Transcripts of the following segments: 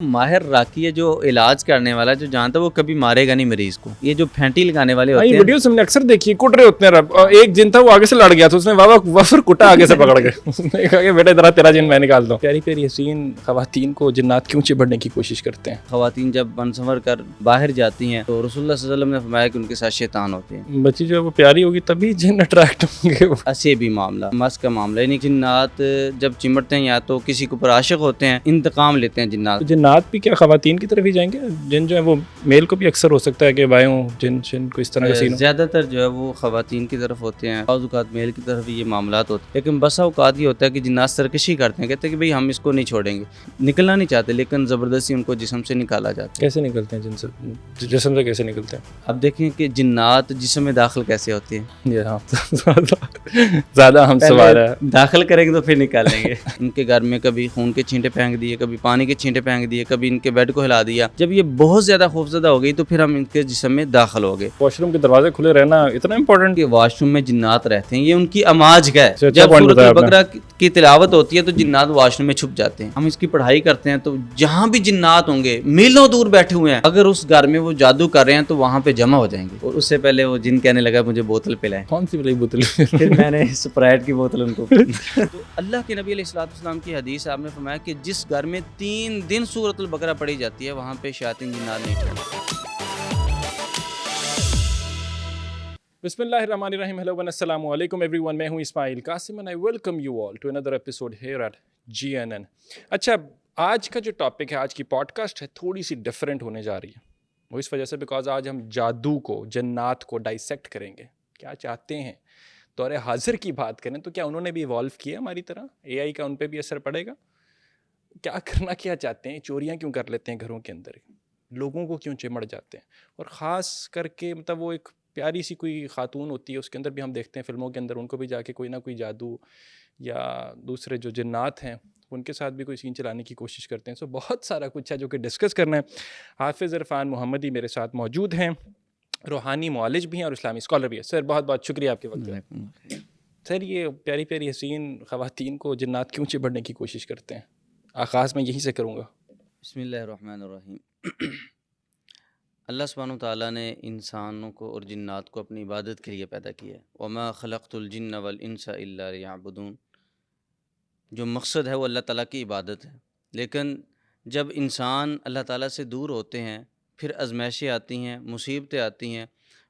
ماہر راکی ہے جو علاج کرنے والا ہے، جو جانتا ہے وہ کبھی مارے گا نہیں مریض کو. یہ جو پھینٹی لگانے والے ہوتے یہ ہیں، ویڈیوز ہم نے اکثر دیکھی، کٹ رہے ہوتے ہیں رب. اور ایک جن تھا وہ آگے سے لڑ گیا، تو اس نے وفر کٹا آگے سے پکڑ کے. اس نے کہا کہ بیٹا ذرا تیرا جن میں نکالتا ہوں. پیاری پیاری حسین خواتین کو جنات کیوں چبڑنے کی کوشش کرتے ہیں؟ خواتین جب بن سنور کر باہر جاتی ہیں تو رسول اللہ صلی اللہ علیہ وسلم نے فرمایا کہ ان کے ساتھ شیطان ہوتے ہیں. بچی جو ہے وہ پیاری ہوگی تبھی جن اٹریکٹ ہوں گے. ایسے بھی معاملہ مس کا معاملہ، یعنی جنات جب چمٹتے ہیں یا تو کسی کے اوپر عاشق ہوتے ہیں، انتقام لیتے ہیں جنات. جنات بھی کیا خواتین کی طرف ہی جائیں گے؟ جن جو ہے وہ میل کو بھی اکثر ہو سکتا ہے کہ بھائیوں جن کو اس طرح کا سین ہو. زیادہ تر جو ہے وہ خواتین کی طرف ہوتے ہیں، بعض اوقات میل کی طرف یہ معاملات ہوتے ہیں، لیکن بسا اوقات یہ ہوتا ہے کہ جنات سرکشی کرتے ہیں، کہتے ہیں کہ بھئی ہم اس کو نہیں چھوڑیں گے، نکلنا نہیں چاہتے، لیکن زبردستی ان کو جسم سے نکالا جاتا ہے. کیسے نکلتے ہیں جسم سے کیسے نکلتے ہیں؟ اب دیکھیں کہ جنات جسم میں داخل کیسے ہوتے ہیں. یہ ہاں زیادہ اہم سوال ہے. داخل کریں گے تو پھر نکالیں گے. ان کے گھر میں کبھی خون کے چھینٹے پھینک دیے، کبھی پانی کے چھینٹے پھینک دیے، کبھی ان کے بیڈ کو ہلا دیا. جب یہ بہت زیادہ خوفزدہ ہو گئی تو پھر ہم ان کے جسم میں داخل ہو گئے. واش روم کے دروازے کھلے رہنا اتنا امپورٹنٹ. کہ واش روم میں جنات رہتے ہیں، یہ ان کی اماج کا ہے. اچھا جب point سورۃ بتایا آپ نے. البقرہ کی تلاوت ہوتی ہے تو جنات واش روم میں چھپ جاتے ہیں. ہم اس کی پڑھائی کرتے ہیں تو جہاں بھی جنات ہوں گے، میلوں دور بیٹھے ہوئے ہیں، اگر اس گھر میں وہ جادو کر رہے ہیں تو وہاں پہ جمع ہو جائیں گے. اور اس سے پہلے وہ جن کہنے لگا مجھے بوتل پلائیں. کون سی والی بوتل؟ پھر میں نے اسپرائٹ کی بوتل ان کو تو اللہ کے نبی علیہ الصلوۃ والسلام کی حدیث آپ نے فرمایا کہ جس گھر میں 3 دن سورۃ البقرہ پڑھی جاتی ہے وہاں پہ شیاطین جنات نہیں ٹھہرتے. بسم اللہ الرحمن الرحیم. ہیلو السلام علیکم ایوری ون. میں ہوں Ismail Qasim and I welcome you all to another episode here at GNN. اچھا، آج کا جو ٹاپک ہے، آج کی پوڈ کاسٹ ہے، تھوڑی سی ڈفرینٹ ہونے جا رہی ہے. وہ اس وجہ سے بیکاز آج ہم جادو کو، جنات کو ڈائسیکٹ کریں گے. کیا چاہتے ہیں دور حاضر کی بات کریں تو کیا انہوں نے بھی ایوالو کیا ہماری طرح؟ AI کا ان پہ بھی اثر پڑے گا؟ کیا کرنا کیا چاہتے ہیں؟ چوریاں کیوں کر لیتے ہیں گھروں کے اندر؟ لوگوں کو کیوں چمڑ جاتے ہیں؟ اور خاص کر کے مطلب وہ ایک پیاری سی کوئی خاتون ہوتی ہے، اس کے اندر بھی ہم دیکھتے ہیں فلموں کے اندر ان کو بھی جا کے کوئی نہ کوئی جادو یا دوسرے جو جنات ہیں ان کے ساتھ بھی کوئی سین چلانے کی کوشش کرتے ہیں. سو بہت سارا کچھ ہے جو کہ ڈسکس کرنا ہے. حافظ عرفان محمدی میرے ساتھ موجود ہیں، روحانی معالج بھی ہیں اور اسلامی اسکالر بھی ہیں. سر بہت بہت شکریہ آپ کے وقت. سر یہ پیاری پیاری حسین خواتین کو جنات کیوں چبڑنے کی کوشش کرتے ہیں؟ آغاز میں یہیں سے کروں گا. بسم اللہ الرحمن الرحیم. اللہ سبحانہ وتعالیٰ نے انسانوں کو اور جنات کو اپنی عبادت کے لیے پیدا کیا ہے. وما خلقت الجن والانس الا لیعبدون. جو مقصد ہے وہ اللہ تعالیٰ کی عبادت ہے. لیکن جب انسان اللہ تعالیٰ سے دور ہوتے ہیں، پھر آزمائشیں آتی ہیں، مصیبتیں آتی ہیں،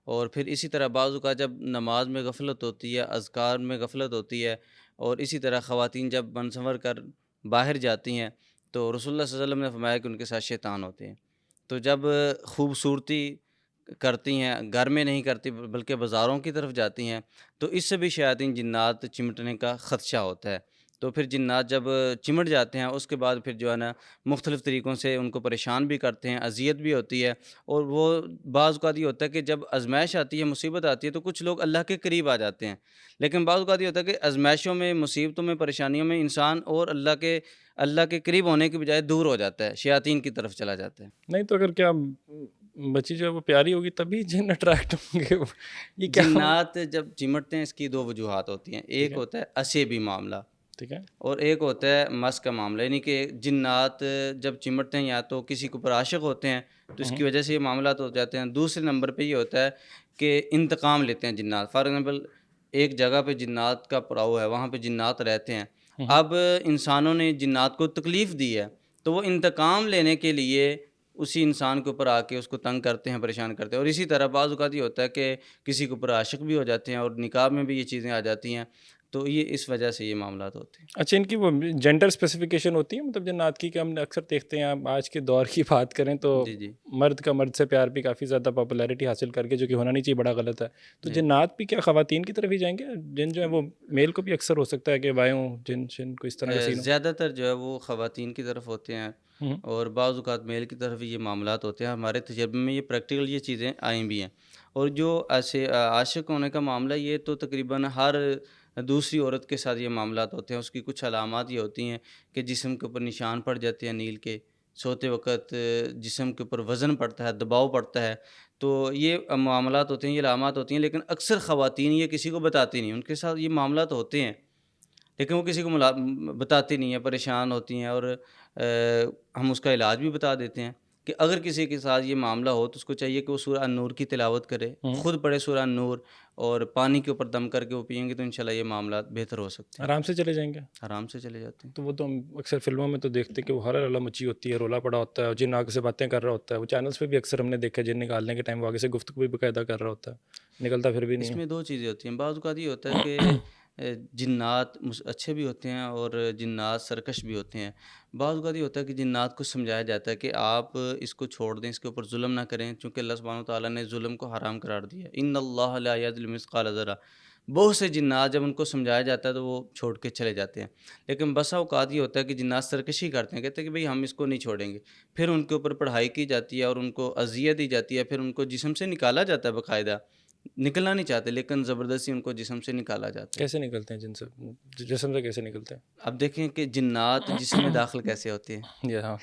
اور پھر اسی طرح بعض اوقات جب نماز میں غفلت ہوتی ہے، اذکار میں غفلت ہوتی ہے، اور اسی طرح خواتین جب بن سنور کر باہر جاتی ہیں تو رسول اللہ صلی اللہ علیہ وسلم نے فرمایا کہ ان کے ساتھ شیطان ہوتے ہیں. تو جب خوبصورتی کرتی ہیں، گھر میں نہیں کرتی بلکہ بازاروں کی طرف جاتی ہیں، تو اس سے بھی شیاطین جنات چمٹنے کا خدشہ ہوتا ہے. تو پھر جنات جب چمٹ جاتے ہیں اس کے بعد پھر جو ہے نا مختلف طریقوں سے ان کو پریشان بھی کرتے ہیں، اذیت بھی ہوتی ہے. اور وہ بعض اوقات یہ ہوتا ہے کہ جب آزمائش آتی ہے، مصیبت آتی ہے تو کچھ لوگ اللہ کے قریب آ جاتے ہیں، لیکن بعض اوقات یہ ہوتا ہے کہ آزمائشوں میں، مصیبتوں میں، پریشانیوں میں انسان اور اللہ کے قریب ہونے کے بجائے دور ہو جاتا ہے، شیاطین کی طرف چلا جاتا ہے. نہیں تو اگر کیا بچی جو ہے وہ پیاری ہوگی تبھی جن اٹریکٹ ہوں گے؟ یہ کیا جنات جب چمٹتے ہیں اس کی 2 وجوہات ہوتی ہیں. ایک ہوتا ہے اسیبی معاملہ، ٹھیک ہے، اور ایک ہوتا ہے مس کا معاملہ. یعنی کہ جنات جب چمٹتے ہیں یا تو کسی کے اوپر عاشق ہوتے ہیں تو اس کی وجہ سے یہ معاملات ہو جاتے ہیں. دوسرے نمبر پہ یہ ہوتا ہے کہ انتقام لیتے ہیں جنات. فار ایگزامپل ایک جگہ پہ جنات کا پڑاؤ ہے، وہاں پہ جنات رہتے ہیں. اب انسانوں نے جنات کو تکلیف دی ہے تو وہ انتقام لینے کے لیے اسی انسان کے اوپر آ کے اس کو تنگ کرتے ہیں، پریشان کرتے ہیں. اور اسی طرح بعض اوقات یہ ہوتا ہے کہ کسی کے اوپر عاشق بھی ہو جاتے ہیں اور نکاح میں بھی یہ چیزیں آ جاتی ہیں. تو یہ اس وجہ سے یہ معاملات ہوتے ہیں. اچھا، ان کی وہ جینڈر اسپیسیفکیشن ہوتی ہے مطلب جنات کی؟ کہ ہم اکثر دیکھتے ہیں، آج کے دور کی بات کریں تو جی مرد کا مرد سے پیار بھی کافی زیادہ پاپولیرٹی حاصل کر کے، جو کہ ہونا نہیں چاہیے، بڑا غلط ہے. تو جنات بھی کیا خواتین کی طرف ہی جائیں گے؟ جن جو ہے وہ میل کو بھی اکثر ہو سکتا ہے کہ بھائیوں جن کو اس طرح کا سین ہو. زیادہ تر جو ہے وہ خواتین کی طرف ہوتے ہیں اور بعض اوقات میل کی طرف یہ معاملات ہوتے ہیں. ہمارے تجربے میں یہ پریکٹیکل یہ چیزیں آئی بھی ہیں. اور جو ایسے عاشق ہونے کا معاملہ، یہ تو تقریباً ہر دوسری عورت کے ساتھ یہ معاملات ہوتے ہیں. اس کی کچھ علامات یہ ہوتی ہیں کہ جسم کے اوپر نشان پڑ جاتے ہیں نیل کے، سوتے وقت جسم کے اوپر وزن پڑتا ہے، دباؤ پڑتا ہے. تو یہ معاملات ہوتے ہیں، یہ علامات ہوتی ہیں. لیکن اکثر خواتین یہ کسی کو بتاتی نہیں. ان کے ساتھ یہ معاملات ہوتے ہیں لیکن وہ کسی کو بتاتی نہیں ہیں، پریشان ہوتی ہیں. اور ہم اس کا علاج بھی بتا دیتے ہیں کہ اگر کسی کے ساتھ یہ معاملہ ہو تو اس کو چاہیے کہ وہ سورہ النور کی تلاوت کرے، خود پڑھے سورہ النور، اور پانی کے اوپر دم کر کے وہ پئیں گے تو انشاءاللہ یہ معاملات بہتر ہو سکتے ہیں، آرام سے چلے جائیں گے. آرام سے چلے جاتے ہیں. تو وہ تو ہم اکثر فلموں میں تو دیکھتے ہیں کہ وہ ہر اللہ مچی ہوتی ہے، رولا پڑا ہوتا ہے، اور جن آگے سے باتیں کر رہا ہوتا ہے. وہ چینلس پہ بھی اکثر ہم نے دیکھا ہے جن نکالنے کے ٹائم وہ آگے سے گفتگو بھی باقاعدہ کر رہا ہوتا ہے، نکلتا پھر بھی اس نہیں میں دو چیزیں ہوتی ہیں. بعض اوقات یہ ہوتا ہے کہ جنات اچھے بھی ہوتے ہیں اور جنات سرکش بھی ہوتے ہیں. بعض اوقات یہ ہوتا ہے کہ جنات کو سمجھایا جاتا ہے کہ آپ اس کو چھوڑ دیں، اس کے اوپر ظلم نہ کریں، چونکہ اللہ سبحانہ وتعالیٰ نے ظلم کو حرام قرار دیا. ان اللہ لا یظلم مثقال ذرہ. بہت سے جنات جب ان کو سمجھایا جاتا ہے تو وہ چھوڑ کے چلے جاتے ہیں. لیکن بسا اوقات یہ ہوتا ہے کہ جنات سرکشی کرتے ہیں، کہتے ہیں کہ بھئی ہم اس کو نہیں چھوڑیں گے. پھر ان کے اوپر پڑھائی کی جاتی ہے اور ان کو اذیت دی جاتی ہے، پھر ان کو جسم سے نکالا جاتا ہے. باقاعدہ نکلنا نہیں چاہتے لیکن زبردستی ان کو جسم سے نکالا جاتا ہے. کیسے نکلتے ہیں جسم سے کیسے نکلتے ہیں؟ اب دیکھیں کہ جنات جسم میں داخل کیسے ہوتے ہیں. یہ ہاں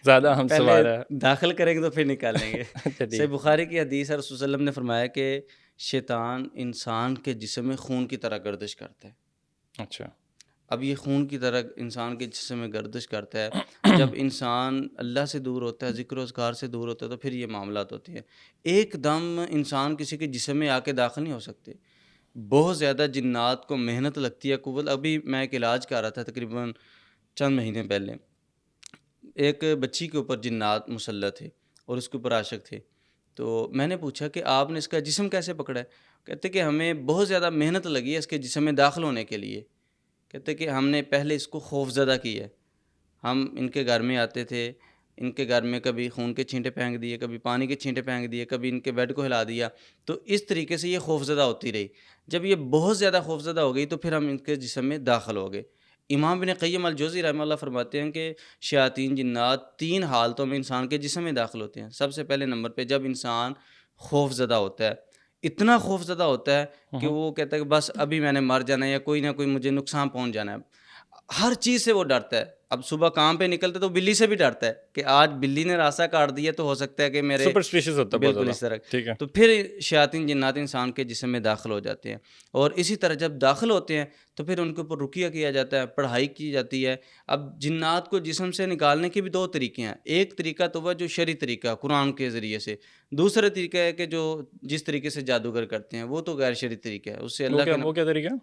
زیادہ اہم پہلے سوال ہے. داخل کریں گے تو پھر نکالیں گے. اچھا صحیح ٹھیک. بخاری کی حدیث ہے، رسول صلی اللہ علیہ وسلم نے فرمایا کہ شیطان انسان کے جسم میں خون کی طرح گردش کرتا ہے. اچھا. اب یہ خون کی طرح انسان کے جسم میں گردش کرتا ہے. جب انسان اللہ سے دور ہوتا ہے، ذکر و اذکار سے دور ہوتا ہے، تو پھر یہ معاملات ہوتے ہیں. ایک دم انسان کسی کے جسم میں آ کے داخل نہیں ہو سکتے. بہت زیادہ جنات کو محنت لگتی ہے، قوت. ابھی میں ایک علاج کر رہا تھا تقریباً چند مہینے پہلے. ایک بچی کے اوپر جنات مسلط تھے اور اس کے اوپر عاشق تھے. تو میں نے پوچھا کہ آپ نے اس کا جسم کیسے پکڑا ہے؟ کہتے کہ ہمیں بہت زیادہ محنت لگی ہے اس کے جسم میں داخل ہونے کے لیے. کہتے کہ ہم نے پہلے اس کو خوف زدہ کیا ہے. ہم ان کے گھر میں آتے تھے، ان کے گھر میں کبھی خون کے چھینٹے پھینک دیے، کبھی پانی کے چھینٹے پھینک دیے، کبھی ان کے بیڈ کو ہلا دیا. تو اس طریقے سے یہ خوف زدہ ہوتی رہی. جب یہ بہت زیادہ خوف زدہ ہو گئی تو پھر ہم ان کے جسم میں داخل ہو گئے. امام ابن قیم الجوزی رحمہ اللہ فرماتے ہیں کہ شیاطین جنات 3 حالتوں میں انسان کے جسم میں داخل ہوتے ہیں. سب سے پہلے نمبر پہ جب انسان خوف زدہ ہوتا ہے، اتنا خوف زدہ ہوتا ہے کہ وہ کہتا ہے کہ بس ابھی میں نے مر جانا ہے یا کوئی نہ کوئی مجھے نقصان پہنچ جانا ہے. ہر چیز سے وہ ڈرتا ہے. اب صبح کام پہ نکلتا تو بلی سے بھی ڈرتا ہے کہ آج بلی نے راستہ کاٹ دیا تو ہو سکتا ہے کہ میرے سپرسٹیشس ہوتا ہے بہت بالکل اس زیادہ. طرح. ٹھیک ہے. تو پھر شیاطین جنات انسان کے جسم میں داخل ہو جاتے ہیں. اور اسی طرح جب داخل ہوتے ہیں تو پھر ان کے اوپر رقیہ کیا جاتا ہے، پڑھائی کی جاتی ہے. اب جنات کو جسم سے نکالنے کے بھی 2 طریقے ہیں. ایک طریقہ تو وہ جو شرعی طریقہ قرآن کے ذریعے سے، دوسرا طریقہ ہے کہ جو جس طریقے سے جادوگر کرتے ہیں وہ تو غیر شرعی طریقہ ہے. اس سے اللہ کے وہ کیا طریقہ؟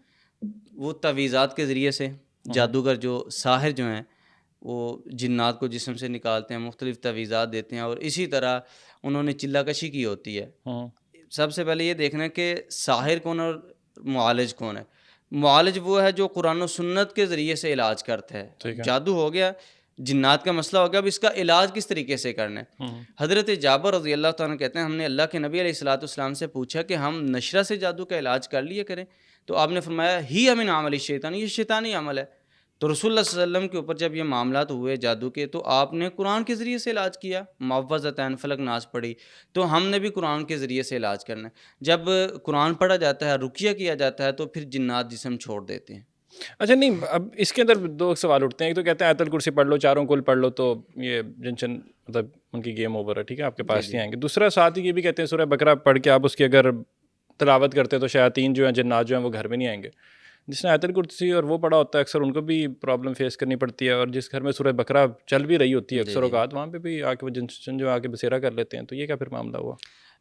وہ تعویذات کے ذریعے سے جادوگر جو ساحر جو ہیں وہ جنات کو جسم سے نکالتے ہیں، مختلف تعویذات دیتے ہیں. اور اسی طرح انہوں نے چلہ کشی کی ہوتی ہے. سب سے پہلے یہ دیکھنا ہے کہ ساحر کون اور معالج کون ہے. معالج وہ ہے جو قرآن و سنت کے ذریعے سے علاج کرتا ہے. جادو ہو گیا، جنات کا مسئلہ ہو گیا، اب اس کا علاج کس طریقے سے کرنا ہے. حضرت جابر رضی اللہ تعالیٰ کہتے ہیں ہم نے اللہ کے نبی علیہ الصلوۃ والسلام سے پوچھا کہ ہم نشرہ سے جادو کا علاج کر لیا کریں، تو آپ نے فرمایا ہی من عمل الشیطان، یہ شیطانی عمل ہے. تو رسول اللہ صلی اللہ علیہ وسلم کے اوپر جب یہ معاملات ہوئے جادو کے تو آپ نے قرآن کے ذریعے سے علاج کیا، معوذتین فلق ناس پڑھی. تو ہم نے بھی قرآن کے ذریعے سے علاج کرنا ہے. جب قرآن پڑھا جاتا ہے، رقیہ کیا جاتا ہے، تو پھر جنات جسم چھوڑ دیتے ہیں. اچھا نہیں، اب اس کے اندر 2 سوال اٹھتے ہیں. ایک تو کہتے ہیں آیت الکرسی پڑھ لو، 4 کل پڑھ لو تو یہ جنشن مطلب ان کی گیم اوور ہے، ٹھیک ہے، آپ کے پاس نہیں آئیں گے. دوسرا ساتھ ہی یہ بھی کہتے ہیں سورہ بقرہ پڑھ کے آپ اس کی اگر تلاوت کرتے ہیں تو شیاطین جو ہیں، جنات جو ہیں، وہ گھر میں نہیں آئیں گے. جس نے آیت الکرسی اور وہ پڑھا ہوتا ہے اکثر ان کو بھی پرابلم فیس کرنی پڑتی ہے. اور جس گھر میں سورہ بقرہ چل بھی رہی ہوتی ہے اکثر اوقات، وہاں پہ بھی آ کے وہ جنشن جو آ کے بسیرا کر لیتے ہیں. تو یہ کیا پھر معاملہ ہوا؟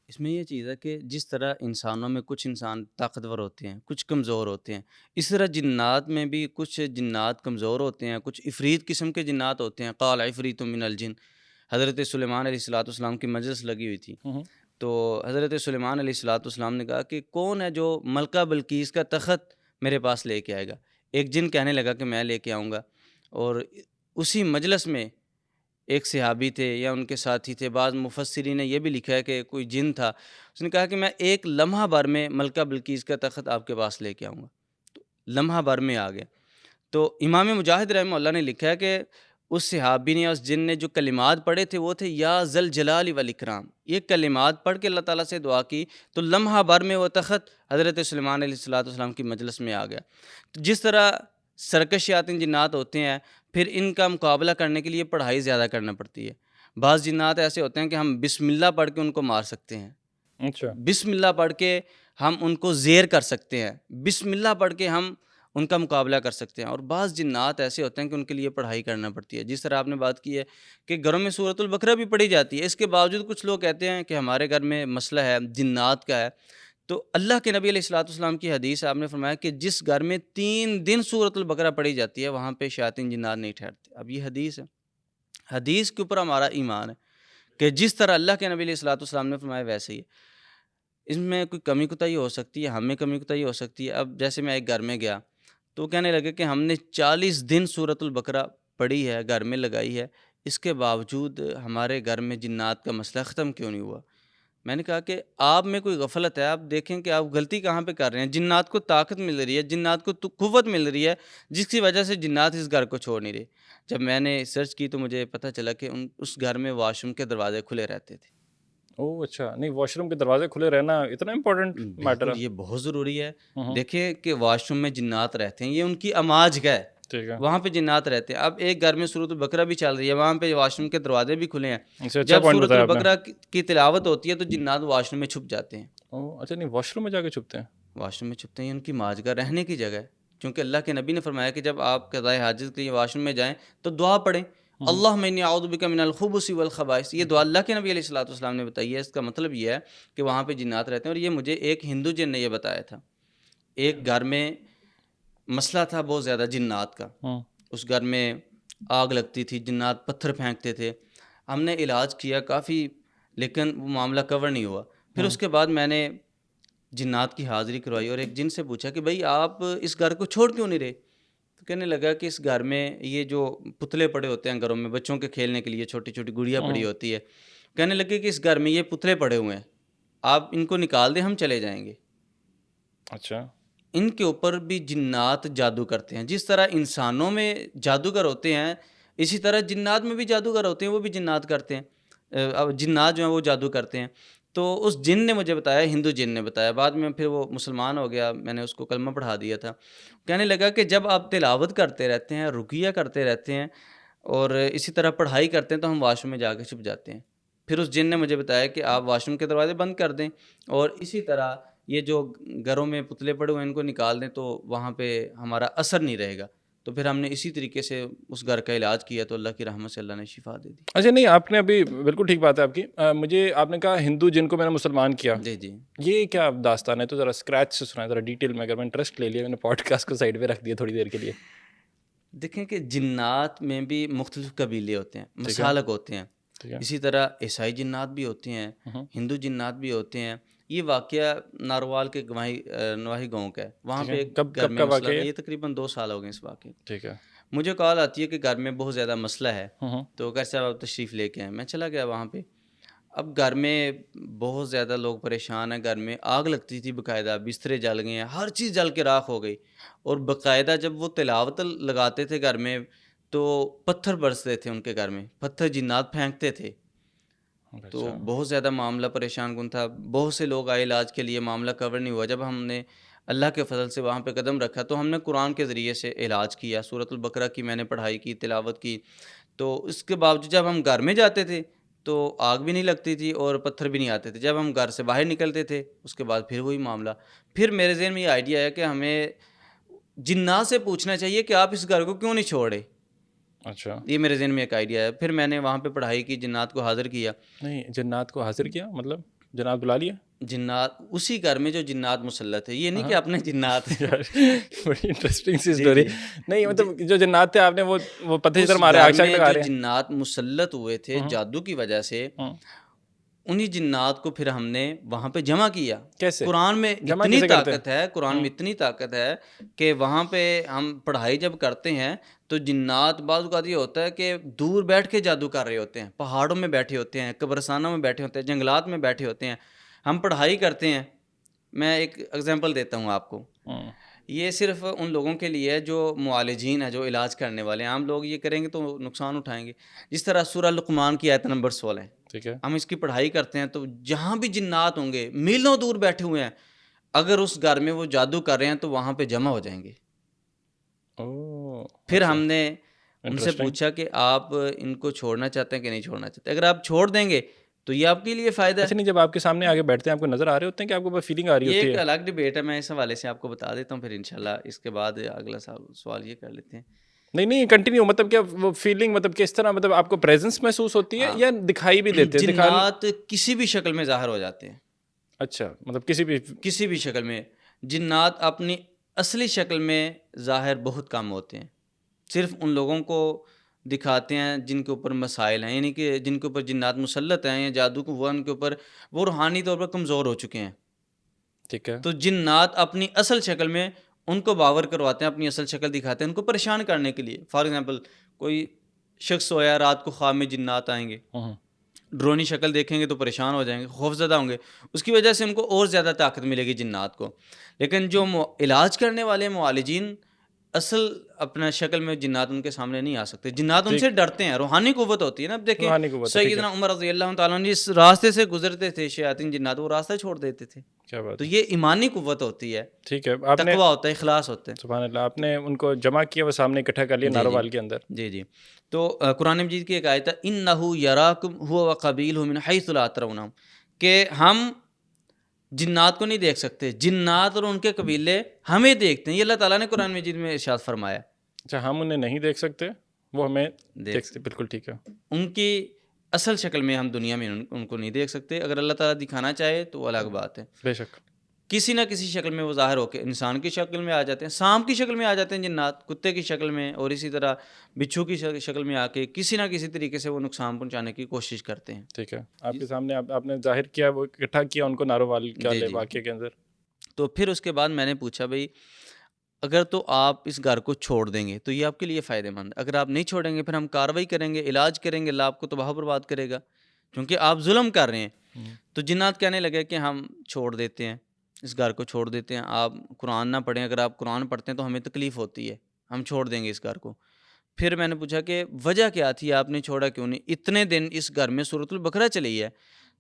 اس میں یہ چیز ہے کہ جس طرح انسانوں میں کچھ انسان طاقتور ہوتے ہیں، کچھ کمزور ہوتے ہیں، اس طرح جنات میں بھی کچھ جنات کمزور ہوتے ہیں، کچھ عفریت قسم کے جنات ہوتے ہیں. قال عفریت من الجن. حضرت سلیمان علیہ الصلوۃ والسلام کی مجلس لگی ہوئی تھی، تو حضرت سلیمان علیہ الصلوۃ والسلام نے کہا کہ کون ہے جو ملکہ بلقیس کا تخت میرے پاس لے کے آئے گا. ایک جن کہنے لگا کہ میں لے کے آؤں گا. اور اسی مجلس میں ایک صحابی تھے یا ان کے ساتھی تھے، بعض مفسرین نے یہ بھی لکھا ہے کہ کوئی جن تھا. اس نے کہا کہ میں ایک لمحہ بھر میں ملکہ بلقیس کا تخت آپ کے پاس لے کے آؤں گا. تو لمحہ بھر میں آ گیا. تو امام مجاہد رحمہ اللہ نے لکھا ہے کہ اس صحابی نے، اس جن نے جو کلمات پڑھے تھے وہ تھے یا ذل جلال والاکرام. یہ کلمات پڑھ کے اللہ تعالیٰ سے دعا کی تو لمحہ بھر میں وہ تخت حضرت سلیمان علیہ الصلوۃ والسلام کی مجلس میں آ گیا. تو جس طرح سرکش شیاطین جنات ہوتے ہیں، پھر ان کا مقابلہ کرنے کے لیے پڑھائی زیادہ کرنا پڑتی ہے. بعض جنات ایسے ہوتے ہیں کہ ہم بسم اللہ پڑھ کے ان کو مار سکتے ہیں. اچھا. بسم اللہ پڑھ کے ہم ان کو زیر کر سکتے ہیں. بسم اللہ پڑھ کے ہم ان کا مقابلہ کر سکتے ہیں. اور بعض جنات ایسے ہوتے ہیں کہ ان کے لیے پڑھائی کرنا پڑتی ہے. جس طرح آپ نے بات کی ہے کہ گھروں میں سورۃ البقرہ بھی پڑھی جاتی ہے، اس کے باوجود کچھ لوگ کہتے ہیں کہ ہمارے گھر میں مسئلہ ہے جنات کا ہے. تو اللہ کے نبی علیہ الصلوۃ والسلام کی حدیث آپ نے فرمایا کہ جس گھر میں 3 دن سورۃ البقرہ پڑھی جاتی ہے وہاں پہ شیاطین جنات نہیں ٹھہرتے. اب یہ حدیث ہے، حدیث کے اوپر ہمارا ایمان ہے کہ جس طرح اللہ کے نبی علیہ الصلوۃ والسلام نے فرمایا ویسے ہی ہے. اس میں کوئی کمی کوتاہی ہو سکتی ہے، ہم میں کمی کوتاہی ہو سکتی ہے. اب جیسے میں ایک گھر میں گیا تو وہ کہنے لگے کہ ہم نے 40 دن سورۃ البقرہ پڑھی ہے، گھر میں لگائی ہے، اس کے باوجود ہمارے گھر میں جنات کا مسئلہ ختم کیوں نہیں ہوا. میں نے کہا کہ آپ میں کوئی غفلت ہے، آپ دیکھیں کہ آپ غلطی کہاں پہ کر رہے ہیں. جنات کو طاقت مل رہی ہے، جنات کو قوت مل رہی ہے، جس کی وجہ سے جنات اس گھر کو چھوڑ نہیں رہے. جب میں نے سرچ کی تو مجھے پتہ چلا کہ اس گھر میں واش روم کے دروازے کھلے رہتے تھے. اوہ اچھا، نہیں واش روم کے دروازے کھلے رہنا اتنا امپورٹنٹ میٹر بالکل ہے. یہ بہت ضروری ہے. ہوں دیکھیں کہ واش روم میں جنات رہتے ہیں، یہ ان کی اماج کا ہے، ٹھیک ہے، وہاں پہ جنات رہتے ہیں. اب ایک گھر میں سورۃ البقرہ بھی چل رہی ہے، وہاں پہ واش روم کے دروازے بھی کھلے ہیں. اسے اچھا جب پوائنٹ سورۃ بتایا آپ نے. البقرہ کی تلاوت ہوتی ہے تو جنات واش روم میں چھپ جاتے ہیں. اوہ اچھا، نہیں واش روم میں جا کے چھپتے ہیں. واش روم میں چھپتے ہیں، یہ ان کی ماجگاہ رہنے کی جگہ ہے. کیونکہ اللہ کے نبی نے فرمایا کہ جب آپ قضائے حاجت کے لیے واش روم میں جائیں تو دعا پڑھیں، اللہم انی اعوذ بک من الخبث والخبائث. یہ دعا اللہ کے نبی علیہ الصلوۃ والسلام نے بتائی ہے. اس کا مطلب یہ ہے کہ وہاں پہ جنات رہتے ہیں. اور یہ مجھے ایک ہندو جن نے یہ بتایا تھا. ایک گھر میں مسئلہ تھا بہت زیادہ جنات کا، اس گھر میں آگ لگتی تھی، جنات پتھر پھینکتے تھے. ہم نے علاج کیا کافی لیکن وہ معاملہ کور نہیں ہوا. پھر اس کے بعد میں نے جنات کی حاضری کروائی اور ایک جن سے پوچھا کہ بھائی آپ اس گھر کو چھوڑ کیوں نہیں رہے. تو کہنے لگا کہ اس گھر میں یہ جو پتلے پڑے ہوتے ہیں گھروں میں بچوں کے کھیلنے کے لیے، چھوٹی چھوٹی گڑیا پڑی ہوتی ہے، کہنے لگے کہ اس گھر میں یہ پتلے پڑے ہوئے ہیں، آپ ان کو نکال دیں، ہم چلے جائیں گے. اچھا، ان کے اوپر بھی جنات جادو کرتے ہیں. جس طرح انسانوں میں جادوگر ہوتے ہیں اسی طرح جنات میں بھی جادوگر ہوتے ہیں، وہ بھی جنات کرتے ہیں. جنات جو ہیں وہ جادو کرتے ہیں. تو اس جن نے مجھے بتایا، ہندو جن نے بتایا، بعد میں پھر وہ مسلمان ہو گیا، میں نے اس کو کلمہ پڑھا دیا تھا. کہنے لگا کہ جب آپ تلاوت کرتے رہتے ہیں، رقیہ کرتے رہتے ہیں اور اسی طرح پڑھائی کرتے ہیں تو ہم واش روم میں جا کے چھپ جاتے ہیں. پھر اس جن نے مجھے بتایا کہ آپ واش روم کے دروازے بند کر دیں اور اسی طرح یہ جو گھروں میں پتلے پڑے ہوئے ہیں ان کو نکال دیں تو وہاں پہ ہمارا اثر نہیں رہے گا. تو پھر ہم نے اسی طریقے سے اس گھر کا علاج کیا تو اللہ کی رحمت سے اللہ نے شفا دے دی. اچھا نہیں آپ نے ابھی بالکل ٹھیک بات ہے آپ کی. مجھے آپ نے کہا ہندو جن کو میں نے مسلمان کیا، جی جی یہ کیا داستان ہے؟ تو ذرا اسکریچ سے سنائیں، ذرا ڈیٹیل میں. اگر میں انٹرسٹ لے لیا، میں نے پوڈ کاسٹ کو سائڈ پہ رکھ دیا تھوڑی دیر کے لیے. دیکھیں کہ جنات میں بھی مختلف قبیلے ہوتے ہیں، مسالک ہوتے ہیں. ٹھیک ہے، اسی طرح عیسائی جنات بھی ہوتے ہیں، ہندو جنات بھی ہوتے ہیں. یہ واقعہ ناروال کے نواحی گاؤں کا ہے. وہاں پہ ایک گھر میں مسئلہ تھا. یہ تقریباً 2 سال ہو گئے اس واقعے. ٹھیک ہے، مجھے کال آتی ہے کہ گھر میں بہت زیادہ مسئلہ ہے تو کیسے آپ تشریف لے کے آئیں. میں چلا گیا وہاں پہ. اب گھر میں بہت زیادہ لوگ پریشان ہیں. گھر میں آگ لگتی تھی باقاعدہ، بسترے جل گئے ہیں، ہر چیز جل کے راکھ ہو گئی. اور باقاعدہ جب وہ تلاوت لگاتے تھے گھر میں تو پتھر برستے تھے ان کے گھر میں، پتھر جنات پھینکتے تھے. تو بہت زیادہ معاملہ پریشان کن تھا. بہت سے لوگ آئے علاج کے لیے، معاملہ کور نہیں ہوا. جب ہم نے اللہ کے فضل سے وہاں پہ قدم رکھا تو ہم نے قرآن کے ذریعے سے علاج کیا. سورۃ البقرہ کی میں نے پڑھائی کی، تلاوت کی. تو اس کے باوجود جب ہم گھر میں جاتے تھے تو آگ بھی نہیں لگتی تھی اور پتھر بھی نہیں آتے تھے. جب ہم گھر سے باہر نکلتے تھے اس کے بعد پھر وہی معاملہ. پھر میرے ذہن میں یہ آئیڈیا ہے کہ ہمیں جنات سے پوچھنا چاہیے کہ آپ اس گھر کو کیوں نہیں چھوڑے. اچھا، یہ میرے ذہن میں ایک آئیڈیا ہے. پھر میں نے وہاں پہ پڑھائی کی، جنات کو حاضر کیا. نہیں جنات کو حاضر کیا مطلب جنات بلا لیا؟ جنات اسی گھر میں جو جنات مسلط ہے، یہ نہیں کہ اپنے جنات بڑی انٹرسٹنگ سی اسٹوری. نہیں مطلب جو جنات تھے آپ نے وہ پتھر ادھر مارے، آگ شاگ لگا رہے ہیں. جنات مسلط ہوئے تھے جادو کی وجہ سے، انہی جنات کو پھر ہم نے وہاں پہ جمع کیا. کیسے؟ قرآن میں اتنی طاقت ہے، قرآن میں اتنی طاقت ہے کہ وہاں پہ ہم پڑھائی جب کرتے ہیں تو جنات بعض اوقات یہ ہوتا ہے کہ دور بیٹھ کے جادو کر رہے ہوتے ہیں، پہاڑوں میں بیٹھے ہوتے ہیں، قبرستانوں میں بیٹھے ہوتے ہیں، جنگلات میں بیٹھے ہوتے ہیں. ہم پڑھائی کرتے ہیں. میں ایک اگزامپل دیتا ہوں آپ کو. یہ صرف ان لوگوں کے لیے ہے جو معالجین ہیں، جو علاج کرنے والے ہیں. عام لوگ یہ کریں گے تو نقصان اٹھائیں گے. جس طرح سورہ لقمان کی آیت نمبر 16 ہے، ٹھیک ہے، ہم اس کی پڑھائی کرتے ہیں تو جہاں بھی جنات ہوں گے، میلوں دور بیٹھے ہوئے ہیں، اگر اس گھر میں وہ جادو کر رہے ہیں تو وہاں پہ جمع ہو جائیں گے. پھر ہم نے ان سے پوچھا کہ آپ ان کو چھوڑنا چاہتے ہیں کہ نہیں چھوڑنا چاہتے. اگر آپ چھوڑ دیں گے تو یہ آپ کے لیے فائدہ ہے. اچھا نہیں، جب آپ کے سامنے آگے بیٹھتے ہیں آپ کو نظر آ رہے ہوتے ہیں کہ آپ کو فیلنگ آ رہی یہ ہوتی ایک ہے؟ الگ ڈبیٹ ہے، میں اس حوالے سے آپ کو بتا دیتا ہوں، پھر انشاءاللہ اس کے بعد اگلا سوال یہ کر لیتے ہیں. نہیں کنٹینیو، مطلب کیا وہ فیلنگ مطلب کس طرح، مطلب آپ کو پریزنس محسوس ہوتی ہے ہاں، یا دکھائی بھی دیتے ہیں؟ جنات کسی بھی شکل میں ظاہر ہو جاتے ہیں. اچھا، مطلب کسی بھی شکل میں. جنات اپنی اصلی شکل میں ظاہر بہت کم ہوتے ہیں، صرف ان لوگوں کو دکھاتے ہیں جن کے اوپر مسائل ہیں، یعنی کہ جن کے اوپر جنات مسلط ہیں یا جادو کو وہ ان کے اوپر وہ روحانی طور پر کمزور ہو چکے ہیں. ٹھیک ہے. تو جنات اپنی اصل شکل میں ان کو باور کرواتے ہیں، اپنی اصل شکل دکھاتے ہیں ان کو پریشان کرنے کے لیے. فار ایگزامپل کوئی شخص سویا، رات کو خواب میں جنات آئیں گے، ڈرونی شکل دیکھیں گے تو پریشان ہو جائیں گے، خوف زدہ ہوں گے، اس کی وجہ سے ان کو اور زیادہ طاقت ملے گی جنات کو. لیکن جو علاج کرنے والے معالجین اصل اپنا شکل میں جنات ان کے سامنے نہیں آ سکتے، جنات ان سے ڈرتے ہیں، روحانی قوت ہوتی ہے نا. اب دیکھیں روحانی قوت ہے. ٹھیک ہے، سیدنا عمر رضی اللہ تعالیٰ عنہ جس راستے سے گزرتے تھے شیاطین جنات وہ راستہ چھوڑ دیتے تھے. کیا بات تو ہے. یہ ایمانی قوت ہوتی ہے، ٹھیک ہے، آپ نے تقوی ہوتا ہے، اخلاص ہوتا ہے. سبحان اللہ، آپ نے ان کو جمع کیا، وہ سامنے اکٹھا کر لیا ناروال کے اندر. جی. تو قرآن مجید کی ایک آیت ہے اِنَّهُ يَرَاكُمْ هُوَ وَقَبِيلُهُ مِنْ حَيْثُ لَا تَرَوْنَهُمْ، کہ ہم جنات کو نہیں دیکھ سکتے، جنات اور ان کے قبیلے ہمیں دیکھتے ہیں. یہ اللہ تعالیٰ نے قرآن مجید میں ارشاد فرمایا. اچھا، ہم انہیں نہیں دیکھ سکتے، وہ ہمیں دیکھ دیکھتے. بالکل ٹھیک ہے. ان کی اصل شکل میں ہم دنیا میں ان کو نہیں دیکھ سکتے. اگر اللہ تعالیٰ دکھانا چاہے تو وہ الگ بات ہے. بے شک. کسی نہ کسی شکل میں وہ ظاہر ہو کے انسان کی شکل میں آ جاتے ہیں، سانپ کی شکل میں آ جاتے ہیں جنات، کتے کی شکل میں، اور اسی طرح بچھو کی شکل میں آ کے کسی نہ کسی طریقے سے وہ نقصان پہنچانے کی کوشش کرتے ہیں. ٹھیک ہے، آپ کے سامنے آپ نے ظاہر کیا، وہ اکٹھا کیا ان کو ناروال کے واقعے کے اندر. تو پھر اس کے بعد میں نے پوچھا بھائی اگر تو آپ اس گھر کو چھوڑ دیں گے تو یہ آپ کے لیے فائدہ مند ہے، اگر آپ نہیں چھوڑیں گے پھر ہم کارروائی کریں گے، علاج کریں گے، اللہ آپ کو تباہ برباد کرے گا کیونکہ آپ ظلم کر رہے ہیں. تو جنات کہنے لگے کہ ہم چھوڑ دیتے ہیں، اس گھر کو چھوڑ دیتے ہیں، آپ قرآن نہ پڑھیں، اگر آپ قرآن پڑھتے ہیں تو ہمیں تکلیف ہوتی ہے، ہم چھوڑ دیں گے اس گھر کو. پھر میں نے پوچھا کہ وجہ کیا تھی، آپ نے چھوڑا کیوں نہیں، اتنے دن اس گھر میں سورۃ البقرہ چلی ہے.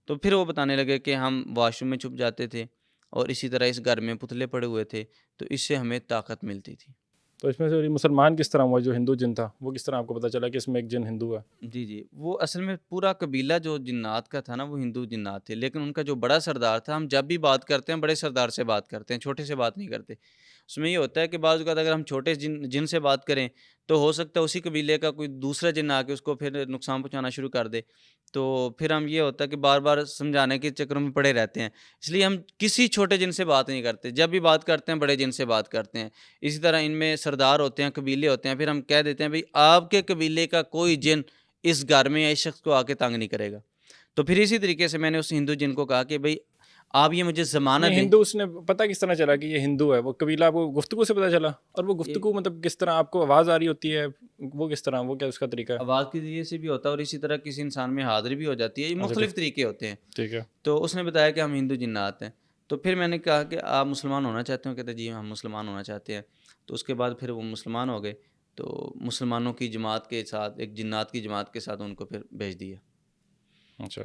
تو پھر وہ بتانے لگے کہ ہم واش روم میں چھپ جاتے تھے اور اسی طرح اس گھر میں پتلے پڑے ہوئے تھے تو اس سے ہمیں طاقت ملتی تھی. تو اس میں سے مسلمان کس طرح ہوا، جو ہندو جن تھا وہ کس طرح آپ کو پتہ چلا کہ اس میں ایک جن ہندو ہے؟ جی وہ اصل میں پورا قبیلہ جو جنات کا تھا نا وہ ہندو جنات تھے، لیکن ان کا جو بڑا سردار تھا، ہم جب بھی بات کرتے ہیں بڑے سردار سے بات کرتے ہیں، چھوٹے سے بات نہیں کرتے. اس میں یہ ہوتا ہے کہ بعض اوقات اگر ہم چھوٹے جن سے بات کریں تو ہو سکتا ہے اسی قبیلے کا کوئی دوسرا جن آ کے اس کو پھر نقصان پہنچانا شروع کر دے. تو پھر ہم یہ ہوتا ہے کہ بار بار سمجھانے کے چکروں میں پڑے رہتے ہیں، اس لیے ہم کسی چھوٹے جن سے بات نہیں کرتے، جب بھی بات کرتے ہیں بڑے جن سے بات کرتے ہیں. اسی طرح ان میں سردار ہوتے ہیں، قبیلے ہوتے ہیں، پھر ہم کہہ دیتے ہیں بھائی آپ کے قبیلے کا کوئی جن اس گھر میں یا اس شخص کو آ کے تنگ نہیں کرے گا. تو پھر اسی طریقے سے میں نے اس ہندو جن کو کہا کہ بھائی آپ یہ مجھے ضمانت نہیں، دیں. ہندو اس نے پتہ کس طرح چلا کہ یہ ہندو ہے؟ وہ قبیلہ آپ کو گفتگو سے پتہ چلا؟ اور وہ گفتگو مطلب کس طرح، آپ کو آواز آ رہی ہوتی ہے، وہ کس طرح، وہ کیا اس کا طریقہ ہے؟ آواز کے ذریعے سے بھی ہوتا ہے اور اسی طرح کسی انسان میں حاضری بھی ہو جاتی ہے، یہ مختلف طریقے ہوتے ہیں. ٹھیک ہے. تو اس نے بتایا کہ ہم ہندو جنات ہیں. تو پھر میں نے کہا کہ آپ مسلمان ہونا چاہتے ہو؟ کہتے جی ہم مسلمان ہونا چاہتے ہیں. تو اس کے بعد پھر وہ مسلمان ہو گئے، تو مسلمانوں کی جماعت کے ساتھ، ایک جنات کی جماعت کے ساتھ ان کو پھر بھیج دیا. اچھا،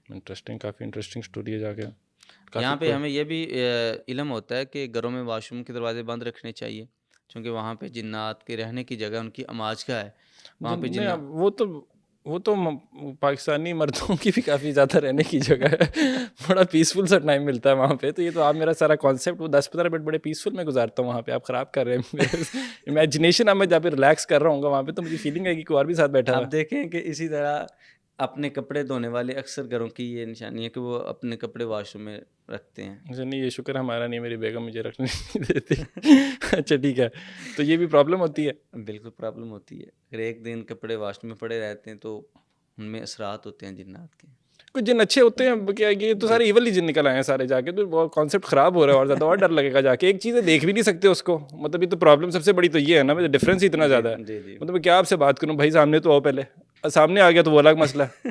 انٹرسٹنگ، کافی انٹرسٹنگ سٹوری ہے. جا کے یہاں پہ ہمیں یہ بھی علم ہوتا ہے کہ گھروں میں واش روم کے دروازے بند رکھنے چاہیے کیونکہ وہاں پہ جنات کے رہنے کی جگہ ان کی اماجگاہ ہے، وہاں پہ جنات. وہ تو پاکستانی مردوں کی بھی کافی زیادہ رہنے کی جگہ ہے، بڑا پیسفل سا ٹائم ملتا ہے وہاں پہ. تو یہ تو آپ میرا سارا کانسیپٹ وہ 10-15 منٹ بڑے پیسفل میں گزارتا ہوں وہاں پہ، آپ خراب کر رہے ہیں امیجنیشن. اب میں جب ریلیکس کر رہا ہوں گا وہاں پہ تو مجھے فیلنگ ہے کہ کوئی اور بھی ساتھ بیٹھا ہے. آپ دیکھیں کہ اسی طرح اپنے کپڑے دھونے والے اکثر گھروں کی یہ نشانی ہے کہ وہ اپنے کپڑے واش روم میں رکھتے ہیں. اچھا نہیں، یہ شکر ہمارا نہیں، میری بیگم مجھے رکھنے نہیں دیتی. اچھا ٹھیک ہے، تو یہ بھی پرابلم ہوتی ہے. بالکل پرابلم ہوتی ہے، اگر ایک دن کپڑے واش روم میں پڑے رہتے ہیں تو ان میں اثرات ہوتے ہیں جنات کے. کچھ جن اچھے ہوتے ہیں، کیا یہ تو سارے ایول ہی جن نکل آئے ہیں سارے جا کے، تو وہ کانسیپٹ خراب ہو رہا ہے اور زیادہ، اور ڈر لگے گا جا کے. ایک چیز دیکھ بھی نہیں سکتے اس کو، مطلب یہ تو پرابلم سب سے بڑی تو یہ ہے نا، ڈفرینس ہی اتنا زیادہ ہے. مطلب کیا آپ سے بات کروں بھائی، سامنے تو آؤ، پہلے سامنے آ گیا تو وہ الگ مسئلہ ہے.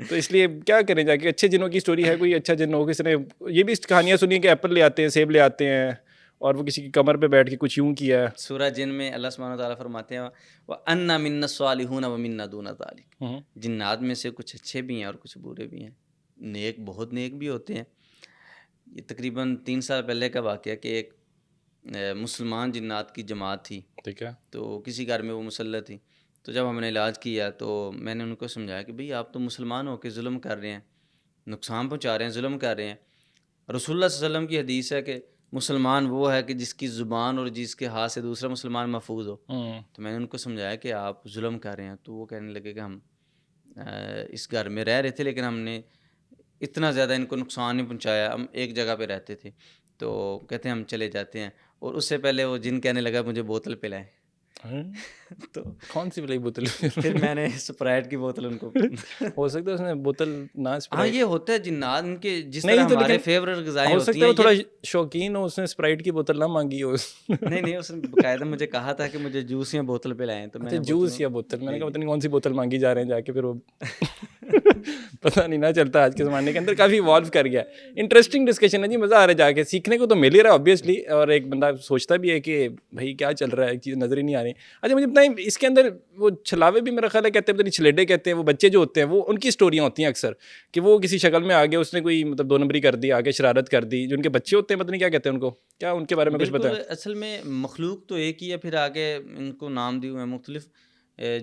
تو اس لیے کیا کریں جا کے. اچھے جنوں کی سٹوری ہے، کوئی اچھا جن ہو، کسی نے یہ بھی کہانیاں سنی کہ ایپل لے آتے ہیں، سیب لے آتے ہیں اور وہ کسی کی کمر پہ بیٹھ کے کچھ یوں کیا ہے. سورہ جن میں اللہ سبحانہ وتعالیٰ فرماتے ہیں وَأَنَّا مِنَّا الصَّالِحُونَ وَمِنَّا دُونَ ذَلِكَ. جنات میں سے کچھ اچھے بھی ہیں اور کچھ برے بھی ہیں، نیک بہت نیک بھی ہوتے ہیں. یہ تقریباً 3 سال پہلے کا واقعہ کہ ایک مسلمان جنات کی جماعت تھی، ٹھیک ہے، تو کسی گھر میں وہ مسلط تھی. تو جب ہم نے علاج کیا تو میں نے ان کو سمجھایا کہ بھئی آپ تو مسلمان ہو کے ظلم کر رہے ہیں، نقصان پہنچا رہے ہیں، ظلم کر رہے ہیں. رسول اللہ صلی اللہ علیہ وسلم کی حدیث ہے کہ مسلمان وہ ہے کہ جس کی زبان اور جس کے ہاتھ سے دوسرا مسلمان محفوظ ہو. تو میں نے ان کو سمجھایا کہ آپ ظلم کر رہے ہیں. تو وہ کہنے لگے کہ ہم اس گھر میں رہ رہے تھے لیکن ہم نے اتنا زیادہ ان کو نقصان نہیں پہنچایا، ہم ایک جگہ پہ رہتے تھے. تو کہتے ہیں ہم چلے جاتے ہیں. اور اس سے پہلے وہ جن کہنے لگا مجھے بوتل پلائیں. تو کون سی والی بوتل؟ پھر میں نے اسپرائٹ کی بوتل ان کو ہو سکتا ہے اس میں بوتل نہ ہاں اسپرائٹ. یہ ہوتا ہے جنات ان کے جس نہیں طرح تو ہمارے لیکن فیوریٹ غذائیں ہو ہوتی سکتا ہے ہیں وہ تھوڑا شوقین ہو، اس نے اسپرائٹ کی بوتل نہ مانگی ہو. نہیں اس نے باقاعدہ مجھے کہا تھا کہ مجھے جوس یا بوتل پہ لائیں. تو میں اچھا نے جوس یا بوتل، میں نے جی کہا پتہ نہیں کون سی بوتل مانگی جا رہے ہیں جا کے، پھر وہ پتہ نہیں نہ چلتا. آج کے زمانے کے اندر کافی ایوالو کر گیا. انٹرسٹنگ ڈسکشن ہے جی، مزہ آ رہا ہے جا کے، سیکھنے کو تو مل ہی رہا ہے آبویسلی، اور ایک بندہ سوچتا بھی ہے کہ بھائی کیا چل رہا ہے، ایک چیز نظر ہی نہیں آ رہی. اچھا مجھے بتائیں اس کے اندر وہ چھلاوے بھی میرا خیال ہے کہتے ہیں، پتہ نہیں چھلیڈے کہتے ہیں، وہ بچے جو ہوتے ہیں وہ ان کی اسٹوریاں ہوتی ہیں اکثر کہ وہ کسی شکل میں آگے اس نے کوئی مطلب 2 نمبری کر دی، آگے شرارت کر دی. جو ان کے بچے ہوتے ہیں پتہ نہیں کیا کہتے ہیں ان کو، کیا ان کے بارے میں کچھ بالکل. بتائیں؟ اصل میں مخلوق تو ایک ہی ہے، پھر آگے ان کو نام دیے ہوئے ہیں مختلف،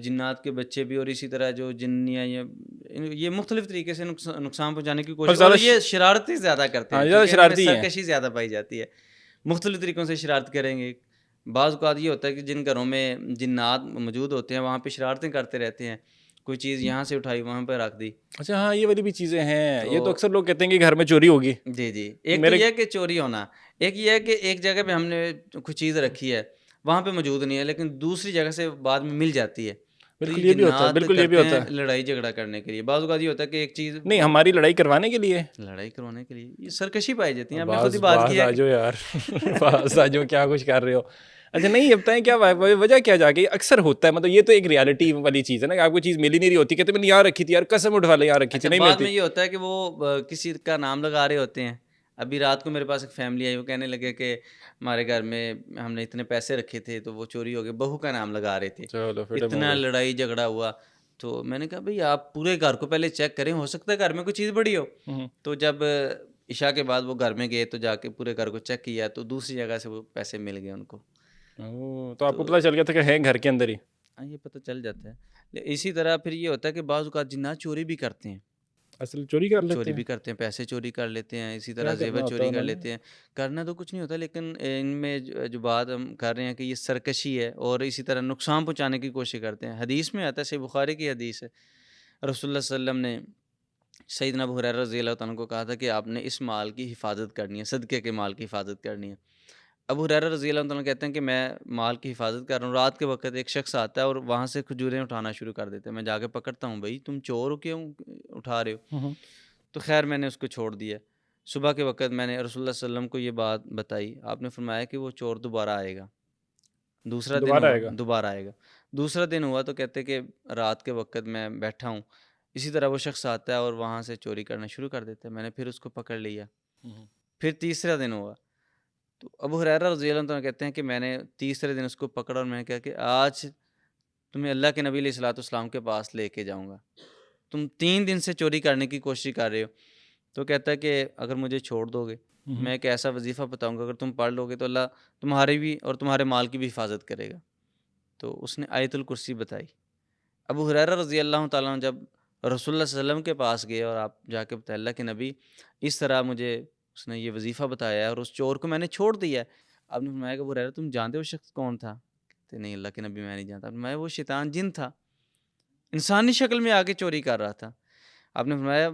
جنات کے بچے بھی، اور اسی طرح جو جنیاں یہ مختلف طریقے سے نقصان پہنچانے کی کوشش، اور یہ شرارتیں زیادہ کرتے ہیں، زیادہ شرارتی ہیں، سرکشی زیادہ پائی جاتی ہے. مختلف طریقوں سے شرارت کریں گے. بعض اوقات یہ ہوتا ہے کہ جن گھروں میں جنات موجود ہوتے ہیں وہاں پہ شرارتیں کرتے رہتے ہیں، کوئی چیز یہاں سے اٹھائی وہاں پہ رکھ دی. اچھا ہاں یہ والی بھی چیزیں ہیں. یہ تو اکثر لوگ کہتے ہیں کہ گھر میں چوری ہوگی. جی ایک تو یہ ہے کہ چوری ہونا، ایک یہ ہے کہ ایک جگہ پہ ہم نے کوئی چیز رکھی ہے وہاں پہ موجود نہیں ہے لیکن دوسری جگہ سے بعد میں مل جاتی ہے. بالکل یہ بھی ہوتا ہے، بالکل یہ بھی ہوتا ہے، لڑائی جھگڑا کرنے کے لیے. بعض اوقات یہ ہوتا ہے کہ ایک چیز نہیں ہماری لڑائی کروانے کے لیے، لڑائی کروانے کے لیے یہ سرکشی پائی جاتی ہے. ہم نے خود باز ہی بات کی ہے آجو یار، باز آجو کیا کچھ کر رہے ہو. اچھا نہیں یہ بتائیں کیا وجہ کیا جا کے اکثر ہوتا ہے، مطلب یہ تو ایک ریالٹی والی چیز ہے نا کہ آپ کو چیز مل ہی نہیں رہی ہوتی، کہتے میں نے یہاں رکھی تھی یار، قسم اٹھا لے یہاں رکھی تھی، نہیں بعد ملتی. میں یہ ہوتا ہے کہ وہ کسی کا نام لگا رہے ہوتے ہیں. ابھی رات کو میرے پاس ایک فیملی آئی، وہ کہنے لگے کہ ہمارے گھر میں ہم نے اتنے پیسے رکھے تھے تو وہ چوری ہو گئے، بہو کا نام لگا رہے تھے. اتنا لڑائی جھگڑا ہوا. تو میں نے کہا بھائی آپ پورے گھر کو پہلے چیک کریں، ہو سکتا ہے گھر میں کوئی چیز بڑی ہو. تو جب عشاء کے بعد وہ گھر میں گئے تو جا کے پورے گھر کو چیک کیا تو دوسری جگہ سے وہ پیسے مل گئے ان کو. تو آپ کو پتہ چل گیا تھا کہ ہے گھر کے اندر ہی. ہاں یہ پتہ چل جاتا ہے. اسی طرح پھر یہ ہوتا ہے کہ بعض اوقات جنات چوری بھی کرتے ہیں، اصل چوری کر لیتے چوری ہیں، بھی کرتے ہیں، پیسے چوری کر لیتے ہیں، اسی طرح زیور چوری کر لیتے ہیں. کرنا تو کچھ نہیں ہوتا لیکن ان میں جو بات ہم کر رہے ہیں کہ یہ سرکشی ہے اور اسی طرح نقصان پہنچانے کی کوشش کرتے ہیں. حدیث میں آتا ہے، صحیح بخاری کی حدیث ہے، رسول اللہ صلی اللہ علیہ وسلم نے سیدنا ابو ہریرہ رضی اللہ تعالیٰ کو کہا تھا کہ آپ نے اس مال کی حفاظت کرنی ہے، صدقے کے مال کی حفاظت کرنی ہے. ابو ہریرہ رضی اللہ تعالیٰ کہتے ہیں کہ میں مال کی حفاظت کر رہا ہوں، رات کے وقت ایک شخص آتا ہے اور وہاں سے کھجوریں اٹھانا شروع کر دیتے ہیں. میں جا کے پکڑتا ہوں، بھائی تم چور ہو کیوں اٹھا رہے ہو؟ تو خیر میں نے اس کو چھوڑ دیا. صبح کے وقت میں نے رسول اللہ صلی اللہ علیہ وسلم کو یہ بات بتائی. آپ نے فرمایا کہ وہ چور دوبارہ آئے گا. دوسرا دن ہوا دوبارہ آئے گا. دوسرا دن ہوا تو کہتے کہ رات کے وقت میں بیٹھا ہوں، اسی طرح وہ شخص آتا ہے اور وہاں سے چوری کرنا شروع کر دیتا ہے. میں نے پھر اس کو پکڑ لیا. پھر تیسرا دن ہوا تو ابو ہریرہ رضی اللہ عنہ کہتے ہیں کہ میں نے تیسرے دن اس کو پکڑا اور میں نے کہا کہ آج تمہیں اللہ کے نبی علیہ الصلوۃ والسلام کے پاس لے کے جاؤں گا، تم 3 دن سے چوری کرنے کی کوشش کر رہے ہو. تو کہتا ہے کہ اگر مجھے چھوڑ دو گے میں ایک ایسا وظیفہ بتاؤں گا، اگر تم پڑھ لو گے تو اللہ تمہاری بھی اور تمہارے مال کی بھی حفاظت کرے گا. تو اس نے آیت الکرسی بتائی. ابو ہریرہ رضی اللہ تعالیٰ عنہ جب رسول اللہ صلی اللہ علیہ وسلم کے پاس گئے اور آپ جا کے بتایا اللہ کے نبی اس طرح مجھے اس نے یہ وظیفہ بتایا ہے اور اس چور کو میں نے چھوڑ دیا ہے. آپ نے فرمایا کہ ابو ہریرہ تم جانتے ہو شخص کون تھا؟ کہتے نہیں اللہ کے نبی میں نہیں جانتا. میں وہ شیطان جن تھا، انسانی شکل میں آگے چوری کر رہا تھا. آپ نے فرمایا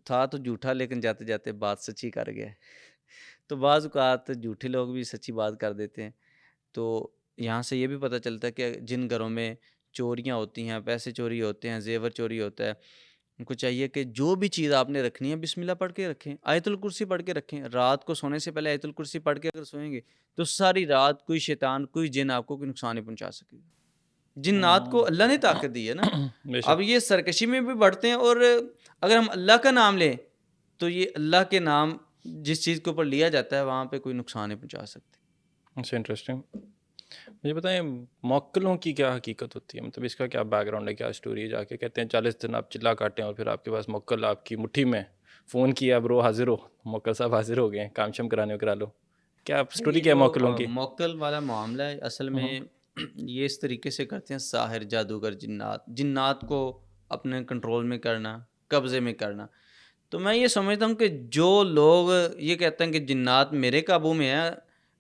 تھا تو جھوٹا لیکن جاتے جاتے بات سچی کر گیا. تو بعض اوقات جھوٹے لوگ بھی سچی بات کر دیتے ہیں. تو یہاں سے یہ بھی پتہ چلتا ہے کہ جن گھروں میں چوریاں ہوتی ہیں، پیسے چوری ہوتے ہیں، زیور چوری ہوتا ہے، ان کو چاہیے کہ جو بھی چیز آپ نے رکھنی ہے بسم اللہ پڑھ کے رکھیں، آیت الکرسی پڑھ کے رکھیں. رات کو سونے سے پہلے آیت الکرسی پڑھ کے اگر سوئیں گے تو ساری رات کوئی شیطان کوئی جن آپ کو کوئی نقصان نہیں پہنچا سکے گا. جنات کو اللہ نے طاقت دی ہے نا. اب یہ سرکشی میں بھی بڑھتے ہیں اور اگر ہم اللہ کا نام لیں تو یہ اللہ کے نام جس چیز کے اوپر لیا جاتا ہے وہاں پہ کوئی نقصان نہیں پہنچا سکتے. اچھا انٹرسٹنگ. مجھے بتائیں موکلوں کی کیا حقیقت ہوتی ہے، مطلب اس کا کیا بیک گراؤنڈ ہے، کیا اسٹوری ہے؟ جا کے کہتے ہیں 40 دن آپ چلا کاٹیں اور پھر آپ کے پاس موکل آپ کی مٹھی میں، فون کیا برو حاضر ہو، موکل صاحب حاضر ہو گئے، کام شم کرانے کرا لو. کیا اسٹوری کیا ہے موکلوں کی؟ موکل والا معاملہ ہے اصل میں یہ اس طریقے سے کرتے ہیں ساحر، جادوگر، جنات کو اپنے کنٹرول میں کرنا، قبضے میں کرنا. تو میں یہ سمجھتا ہوں کہ جو لوگ یہ کہتے ہیں کہ جنات میرے قابو میں ہیں،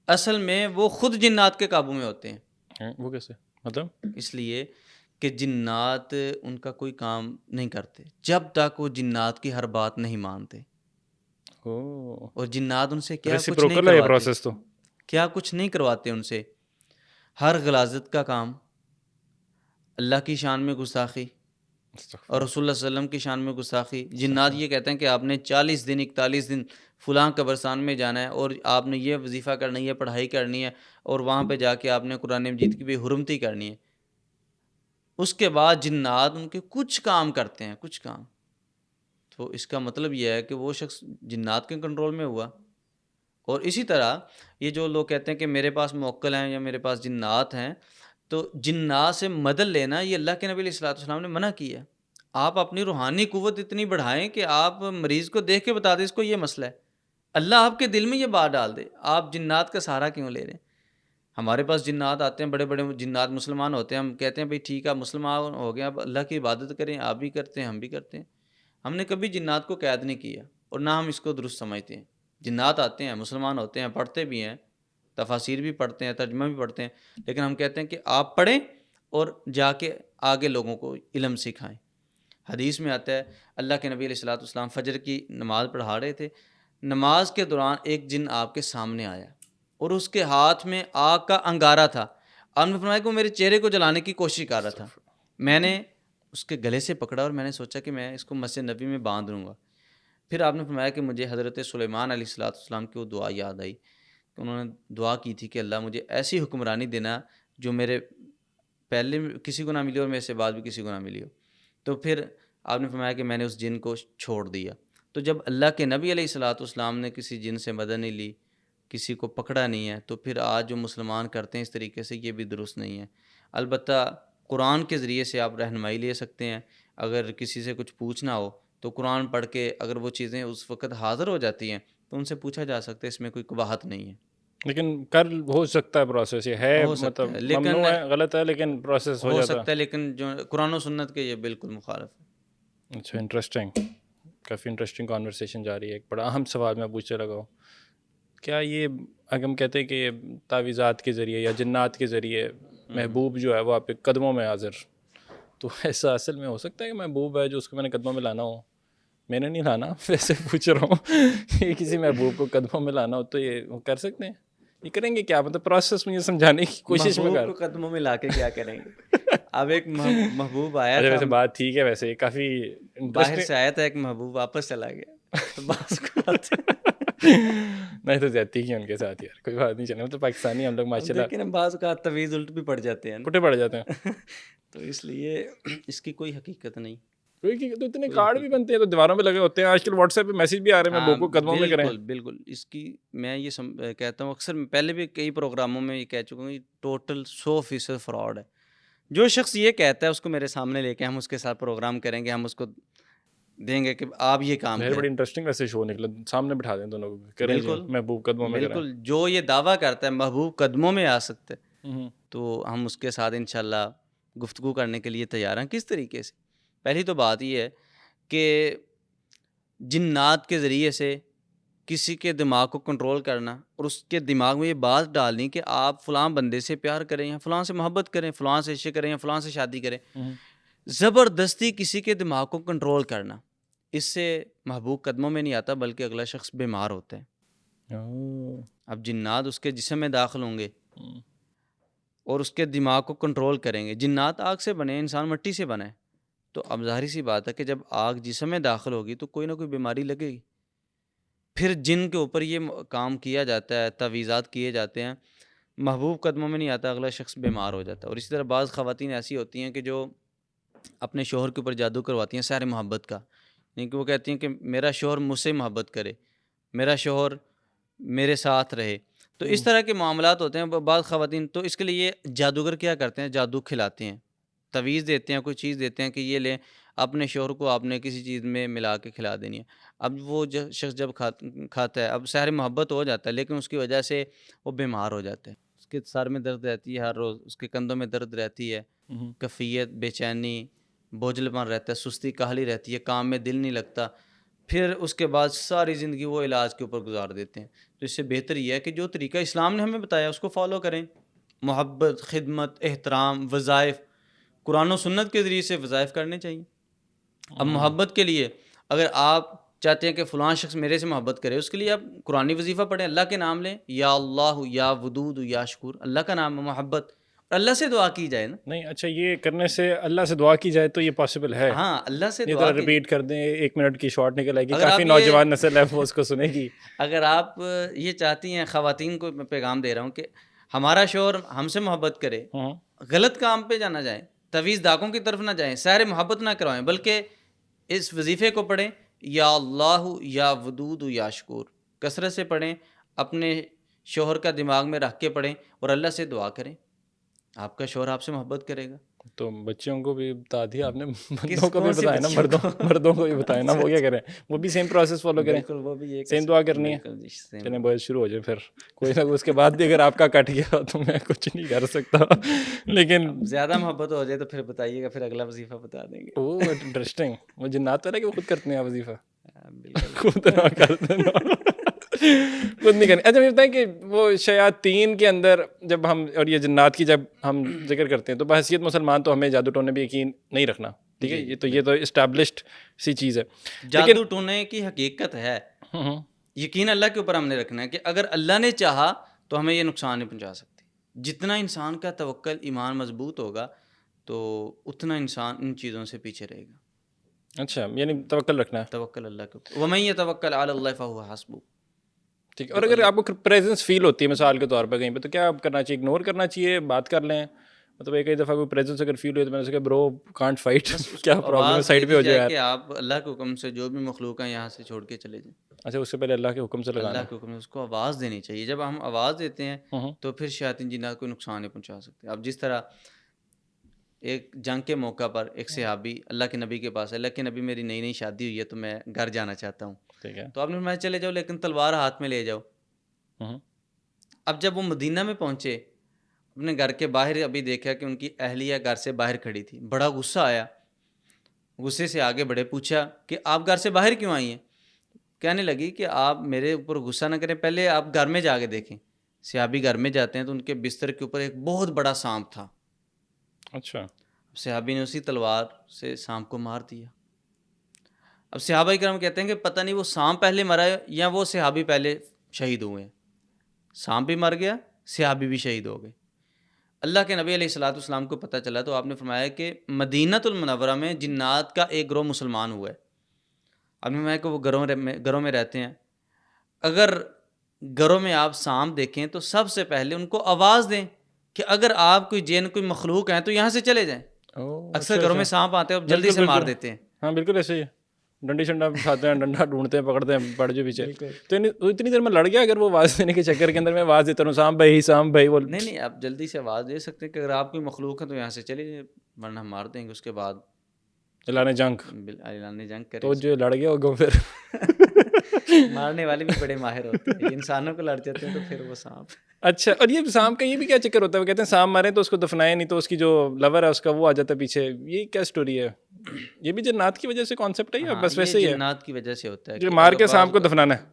اصل میں وہ خود جنات کے قابو میں ہوتے ہیں۔ وہ کیسے مطلب؟ اس لیے کہ جنات ان کا کوئی کام نہیں کرتے جب تک وہ جنات کی ہر بات نہیں مانتے، اور جنات ان سے کیا کچھ نہیں ریسیپروکل ہے یہ کرواتے، پروسیس تو۔ کیا کچھ نہیں کرواتے ان سے۔ ہر غلاظت کا کام، اللہ کی شان میں گستاخی اور رسول اللہ صلی اللہ علیہ وسلم کی شان میں گستاخی۔ جنات یہ کہتے ہیں کہ آپ نے 40 دن 41 دن فلاں قبرستان میں جانا ہے، اور آپ نے یہ وظیفہ کرنا ہے، یہ پڑھائی کرنی ہے، اور وہاں پہ جا کے آپ نے قرآن مجید کی بھی حرمتی کرنی ہے۔ اس کے بعد جنات ان کے کچھ کام کرتے ہیں، کچھ کام۔ تو اس کا مطلب یہ ہے کہ وہ شخص جنات کے کنٹرول میں ہوا۔ اور اسی طرح یہ جو لوگ کہتے ہیں کہ میرے پاس موکل ہیں یا میرے پاس جنات ہیں، تو جنات سے مدد لینا یہ اللہ کے نبی علیہ الصلوۃ والسلام نے منع کیا ہے۔ آپ اپنی روحانی قوت اتنی بڑھائیں کہ آپ مریض کو دیکھ کے بتا دیں اس کو یہ مسئلہ ہے، اللہ آپ کے دل میں یہ بات ڈال دے۔ آپ جنات کا سہارا کیوں لے رہے ہیں؟ ہمارے پاس جنات آتے ہیں، بڑے بڑے جنات مسلمان ہوتے ہیں، ہم کہتے ہیں بھئی ٹھیک ہے مسلمان ہو گئے، اب اللہ کی عبادت کریں، آپ بھی کرتے ہیں ہم بھی کرتے ہیں۔ ہم نے کبھی جنات کو قید نہیں کیا، اور نہ ہم اس کو درست سمجھتے ہیں۔ جنات آتے ہیں، مسلمان ہوتے ہیں، پڑھتے بھی ہیں، تفاسیر بھی پڑھتے ہیں، ترجمہ بھی پڑھتے ہیں، لیکن ہم کہتے ہیں کہ آپ پڑھیں اور جا کے آگے لوگوں کو علم سکھائیں۔ حدیث میں آتا ہے اللہ کے نبی علیہ الصلوۃ والسلام فجر کی نماز پڑھا رہے تھے، نماز کے دوران ایک جن آپ کے سامنے آیا اور اس کے ہاتھ میں آگ کا انگارہ تھا۔ آپ نے فرمایا کہ وہ میرے چہرے کو جلانے کی کوشش کر رہا تھا۔ میں نے اس کے گلے سے پکڑا اور میں نے سوچا کہ میں اس کو مسجد نبی میں باندھ لوں گا۔ پھر آپ نے فرمایا کہ مجھے حضرت سلیمان علیہ الصلوۃ والسلام کی وہ دعا یاد آئی کہ انہوں نے دعا کی تھی کہ اللہ مجھے ایسی حکمرانی دینا جو میرے پہلے کسی کو نہ ملی اور میرے سے بعد بھی کسی کو نہ ملی ہو۔ تو پھر آپ نے فرمایا کہ میں نے اس جن کو چھوڑ دیا۔ تو جب اللہ کے نبی علیہ الصلوۃ والسلام نے کسی جن سے مدد نہیں لی، کسی کو پکڑا نہیں ہے، تو پھر آج جو مسلمان کرتے ہیں اس طریقے سے یہ بھی درست نہیں ہے۔ البتہ قرآن کے ذریعے سے آپ رہنمائی لے سکتے ہیں۔ اگر کسی سے کچھ پوچھنا ہو تو قرآن پڑھ کے اگر وہ چیزیں اس وقت حاضر ہو جاتی ہیں تو ان سے پوچھا جا سکتا ہے، اس میں کوئی قباحت نہیں ہے۔ لیکن کر ہو سکتا ہے پروسیس، یہ ہے ہو سکتا مطلب ہے لیکن ممنوع ہے، غلط ہے، لیکن پروسیس ہو ہو جاتا سکتا ہے لیکن جو قرآن و سنت کے یہ بالکل مخالف ہے۔ اچھا، انٹرسٹنگ، کافی انٹرسٹنگ کانورسیشن جاری ہے۔ ایک بڑا اہم سوال میں پوچھنے لگا ہوں، کیا یہ اگر ہم کہتے ہیں کہ تعویذات کے ذریعے یا جنات کے ذریعے محبوب جو ہے وہ آپ کے قدموں میں حاضر، تو ایسا اصل میں ہو سکتا ہے کہ محبوب ہے جو اس کو میں نے قدموں میں لانا ہو؟ میں نے نہیں لانا، ویسے پوچھ رہا ہوں کہ کسی محبوب کو قدموں میں لانا ہو تو یہ وہ کر سکتے ہیں؟ یہ کریں گے کیا؟ مطلب پروسیس مجھے سمجھانے کی کوشش میں محبوب کر کو قدموں میں لا کے کیا کریں گے؟ اب ایک محبوب آیا اچھا، تھا، ویسے بات ٹھیک ہے، ویسے کافی باہر سے آیا تھا ایک محبوب، واپس چلا گیا تو بعض کو نہیں تو زیادتی کی ان کے ساتھ یار، کوئی بات نہیں، چلے تو پاکستانی ہم لوگ ماشاء اللہ لیکن بعض کا تویز الٹ بھی پڑ جاتے ہیں نا، پٹے پڑ جاتے ہیں، تو اس لیے اس کی کوئی حقیقت نہیں۔ تو اتنے کارڈ بھی بنتے ہیں تو دیواروں پہ لگے ہوتے ہیں، آج کل واٹس ایپ پہ میسیج بھی آ رہے ہیں محبوب کو قدموں میں کریں۔ بالکل بالکل، اس کی میں یہ کہتا ہوں، اکثر پہلے بھی کئی پروگراموں میں یہ کہہ چکا ہوں، یہ ٹوٹل 100% فراڈ ہے۔ جو شخص یہ کہتا ہے اس کو میرے سامنے لے کے ہم اس کے ساتھ پروگرام کریں گے، ہم اس کو دیں گے کہ آپ یہ کام بڑی کریں۔ انٹرسٹنگ ویسے شو نکلا، سامنے بٹھا دیں دونوں کو، کریں جی بالکل محبوب قدموں میں کریں۔ بالکل، جو یہ دعویٰ کرتا ہے محبوب قدموں میں آ سکتے ہوں، تو ہم اس کے ساتھ انشاءاللہ گفتگو کرنے کے لیے تیار ہیں۔ کس طریقے سے؟ پہلی تو بات یہ ہے کہ جنات کے ذریعے سے کسی کے دماغ کو کنٹرول کرنا اور اس کے دماغ میں یہ بات ڈالنی کہ آپ فلاں بندے سے پیار کریں یا فلاں سے محبت کریں، فلاں سے عشق کریں یا فلاں سے شادی کریں، زبردستی کسی کے دماغ کو کنٹرول کرنا، اس سے محبوب قدموں میں نہیں آتا بلکہ اگلا شخص بیمار ہوتا ہے۔ اب جنات اس کے جسم میں داخل ہوں گے اور اس کے دماغ کو کنٹرول کریں گے۔ جنات آگ سے بنے، انسان مٹی سے بنا ہے، تو اب ظاہری سی بات ہے کہ جب آگ جسم میں داخل ہوگی تو کوئی نہ کوئی بیماری لگے گی۔ پھر جن کے اوپر یہ کام کیا جاتا ہے، تعویذات کیے جاتے ہیں، محبوب قدموں میں نہیں آتا، اگلا شخص بیمار ہو جاتا ہے۔ اور اسی طرح بعض خواتین ایسی ہوتی ہیں کہ جو اپنے شوہر کے اوپر جادو کرواتی ہیں سحر محبت کا، یعنی کہ وہ کہتی ہیں کہ میرا شوہر مجھ سے محبت کرے، میرا شوہر میرے ساتھ رہے۔ تو اس طرح کے معاملات ہوتے ہیں بعض خواتین، تو اس کے لیے جادوگر کیا کرتے ہیں، جادو کھلاتے ہیں، تعویذ دیتے ہیں، کوئی چیز دیتے ہیں کہ یہ لیں، اپنے شوہر کو آپ نے کسی چیز میں ملا کے کھلا دینی ہے۔ اب وہ شخص جب کھاتا ہے، اب سحر محبت ہو جاتا ہے لیکن اس کی وجہ سے وہ بیمار ہو جاتا ہے، اس کے سر میں درد رہتی ہے ہر روز، اس کے کندھوں میں درد رہتی ہے، کفیت، بے چینی، بوجھل پن رہتا ہے، سستی کاہلی رہتی ہے، کام میں دل نہیں لگتا۔ پھر اس کے بعد ساری زندگی وہ علاج کے اوپر گزار دیتے ہیں. تو اس سے بہتر یہ ہے کہ جو طریقہ اسلام نے ہمیں بتایا اس کو فالو کریں. محبت، خدمت، احترام، وظائف، قرآن و سنت کے ذریعے سے وظائف کرنے چاہیے. اب محبت کے لیے اگر آپ چاہتے ہیں کہ فلاں شخص میرے سے محبت کرے، اس کے لیے آپ قرآنی وظیفہ پڑھیں، اللہ کے نام لیں، یا اللہ، یا ودود، یا شکور. اللہ کا نام ہے محبت، اور اللہ سے دعا کی جائے نا. نہیں اچھا، یہ کرنے سے اللہ سے دعا کی جائے تو یہ پاسبل ہے؟ ہاں، اللہ سے یہ دعا ذرا کی. ریپیٹ کر دیں، 1 منٹ کی شارٹ نکل آئے گی، اگر کافی آپ نوجوان نسل ہے وہ اس کو سنے گی. اگر آپ یہ چاہتی ہیں، خواتین کو میں پیغام دے رہا ہوں کہ ہمارا شوہر ہم سے محبت کرے، غلط کام پہ جانا جائیں، تویز داغوں کی طرف نہ جائیں، سیر محبت نہ کروائیں، بلکہ اس وظیفے کو پڑھیں، یا اللہ، یا ودود، یا شکور. کثرت سے پڑھیں، اپنے شوہر کا دماغ میں رکھ کے پڑھیں اور اللہ سے دعا کریں. آپ کا شوہر آپ سے محبت کرے گا. تو بچیوں کو بھی بتا دیا آپ نے، کس مردوں کو بھی کون سی بتایا نا، بچیوں کو؟ مردوں کو بھی بتایا نا، وہ کیا کریں، وہ بھی سیم پروسیس فالو کریں، بالکل، وہ بھی یہ سیم دعا کرنی ہے. بالکل جی، same. چلیں بوائز شروع ہو جائے پھر، کوئی نہ اس کے بعد بھی اگر آپ کا کٹ گیا تو میں کچھ نہیں کر سکتا. لیکن اب زیادہ محبت ہو جائے تو پھر بتائیے گا، پھر اگلا وظیفہ بتا دیں گے. اوہ انٹرسٹنگ. وہ جنات والا کہ وہ خود کرتے ہیں وظیفہ؟ بالکل. خود نہ کرتے نا، خود نہیں کریں. اچھا مجھے بتائیں کہ وہ شیاطین کے اندر جب ہم، اور یہ جنات کی جب ہم ذکر کرتے ہیں، تو بحیثیت مسلمان تو ہمیں جادو ٹونے بھی یقین نہیں رکھنا، ٹھیک ہے، یہ تو اسٹیبلشڈ سی چیز ہے. جادو ٹونے کی حقیقت ہے، یقین اللہ کے اوپر ہم نے رکھنا ہے کہ اگر اللہ نے چاہا تو ہمیں یہ نقصان نہیں پہنچا سکتی. جتنا انسان کا توکل، ایمان مضبوط ہوگا تو اتنا انسان ان چیزوں سے پیچھے رہے گا. اچھا، یعنی توکل رکھنا ہے. توکل اللہ کے اوپر، وَمَن يَتَوَكَّلْ عَلَى اللَّهِ فَهُوَ حَسْبُهُ. ٹھیک ہے. اور اگر آپ کو پریزنس فیل ہوتی ہے مثال کے طور پہ کہیں پہ، تو کیا کرنا چاہیے؟ اگنور کرنا چاہیے، بات کر لیں؟ مطلب ایک دفعہ کوئی پریزنس اگر فیل ہوئی تو میں نے کہا برو کانٹ فائٹ، کیا پرابلم ہے، سائڈ پہ ہو جائے یار. کہ آپ اللہ کے حکم سے جو بھی مخلوق ہیں یہاں سے چھوڑ کے چلے جائیں. اچھا، اس سے پہلے اللہ کے حکم سے لگانا. اللہ کے حکم سے اس کو آواز دینی چاہیے. جب ہم آواز دیتے ہیں تو پھر شیاطین جنات کو نقصان نہیں پہنچا سکتے. اب جس طرح ایک جنگ کے موقع پر ایک صحابی اللہ کے نبی کے پاس، اللہ کے نبی میری نئی نئی شادی ہوئی ہے تو میں گھر جانا چاہتا ہوں. ٹھیک ہے. تو آپ نے فرمایا چلے جاؤ لیکن تلوار ہاتھ میں لے جاؤ. اب جب وہ مدینہ میں پہنچے، اپنے گھر کے باہر ابھی دیکھا کہ ان کی اہلیہ گھر سے باہر کھڑی تھی. بڑا غصہ آیا، غصے سے آگے بڑھے، پوچھا کہ آپ گھر سے باہر کیوں آئی ہیں؟ کہنے لگی کہ آپ میرے اوپر غصہ نہ کریں، پہلے آپ گھر میں جا کے دیکھیں. صحابی گھر میں جاتے ہیں تو ان کے بستر کے اوپر ایک بہت بڑا سانپ تھا. اچھا. صحابی نے اسی تلوار سے سانپ کو مار دیا. اب صحابہ کرام کہتے ہیں کہ پتہ نہیں وہ سانپ پہلے مرا ہے یا وہ صحابی پہلے شہید ہوئے ہیں. سانپ بھی مر گیا، صحابی بھی شہید ہو گئے. اللہ کے نبی علیہ الصلوۃ والسلام کو پتہ چلا تو آپ نے فرمایا کہ مدینۃ المنورہ میں جنات کا ایک گروہ مسلمان ہوا ہے. آپ نے فرمایا کہ وہ گھروں میں رہتے ہیں. اگر گھروں میں آپ سانپ دیکھیں تو سب سے پہلے ان کو آواز دیں کہ اگر آپ کوئی جن کوئی مخلوق ہیں تو یہاں سے چلے جائیں. اکثر گھروں میں سانپ آتے ہیں، جلدی سے مار دیتے ہیں. ہاں بالکل ایسے ہی، ڈنڈی شنڈا اٹھاتے ہیں، ڈنڈا ڈھونڈتے ہیں، پکڑتے ہیں، پڑ جو پیچھے. تو اتنی دیر میں لڑ گیا اگر وہ آواز دینے کے چکر کے اندر میں آواز دیتا ہوں سانپ بھائی سانپ بھائی، وہ نہیں آپ جلدی سے آواز دے سکتے ہیں کہ اگر آپ کوئی مخلوق ہے تو یہاں سے چلے جائیں ورنہ ہم مار دیں گے. اس کے بعد اعلان جنگ کریں. تو جو لڑ گیا ہوگا پھر مارنے والے بھی بڑے ماہر ہوتے ہیں، انسانوں کو لڑ جاتے ہیں تو پھر وہ سانپ. اچھا، اور یہ سانپ کا یہ بھی کیا چکر ہوتا ہے؟ وہ کہتے ہیں سانپ مارے تو اس کو دفنائے نہیں تو اس کی جو لور ہے اس کا وہ آ جاتا ہے پیچھے. یہ کیا سٹوری ہے؟ یہ بھی جنات کی وجہ سے کانسیپٹ ہے یا بس ویسے ہی ہے؟ جنات کی وجہ سے ہوتا ہے جو مار کے سانپ کو دفنانا ہے.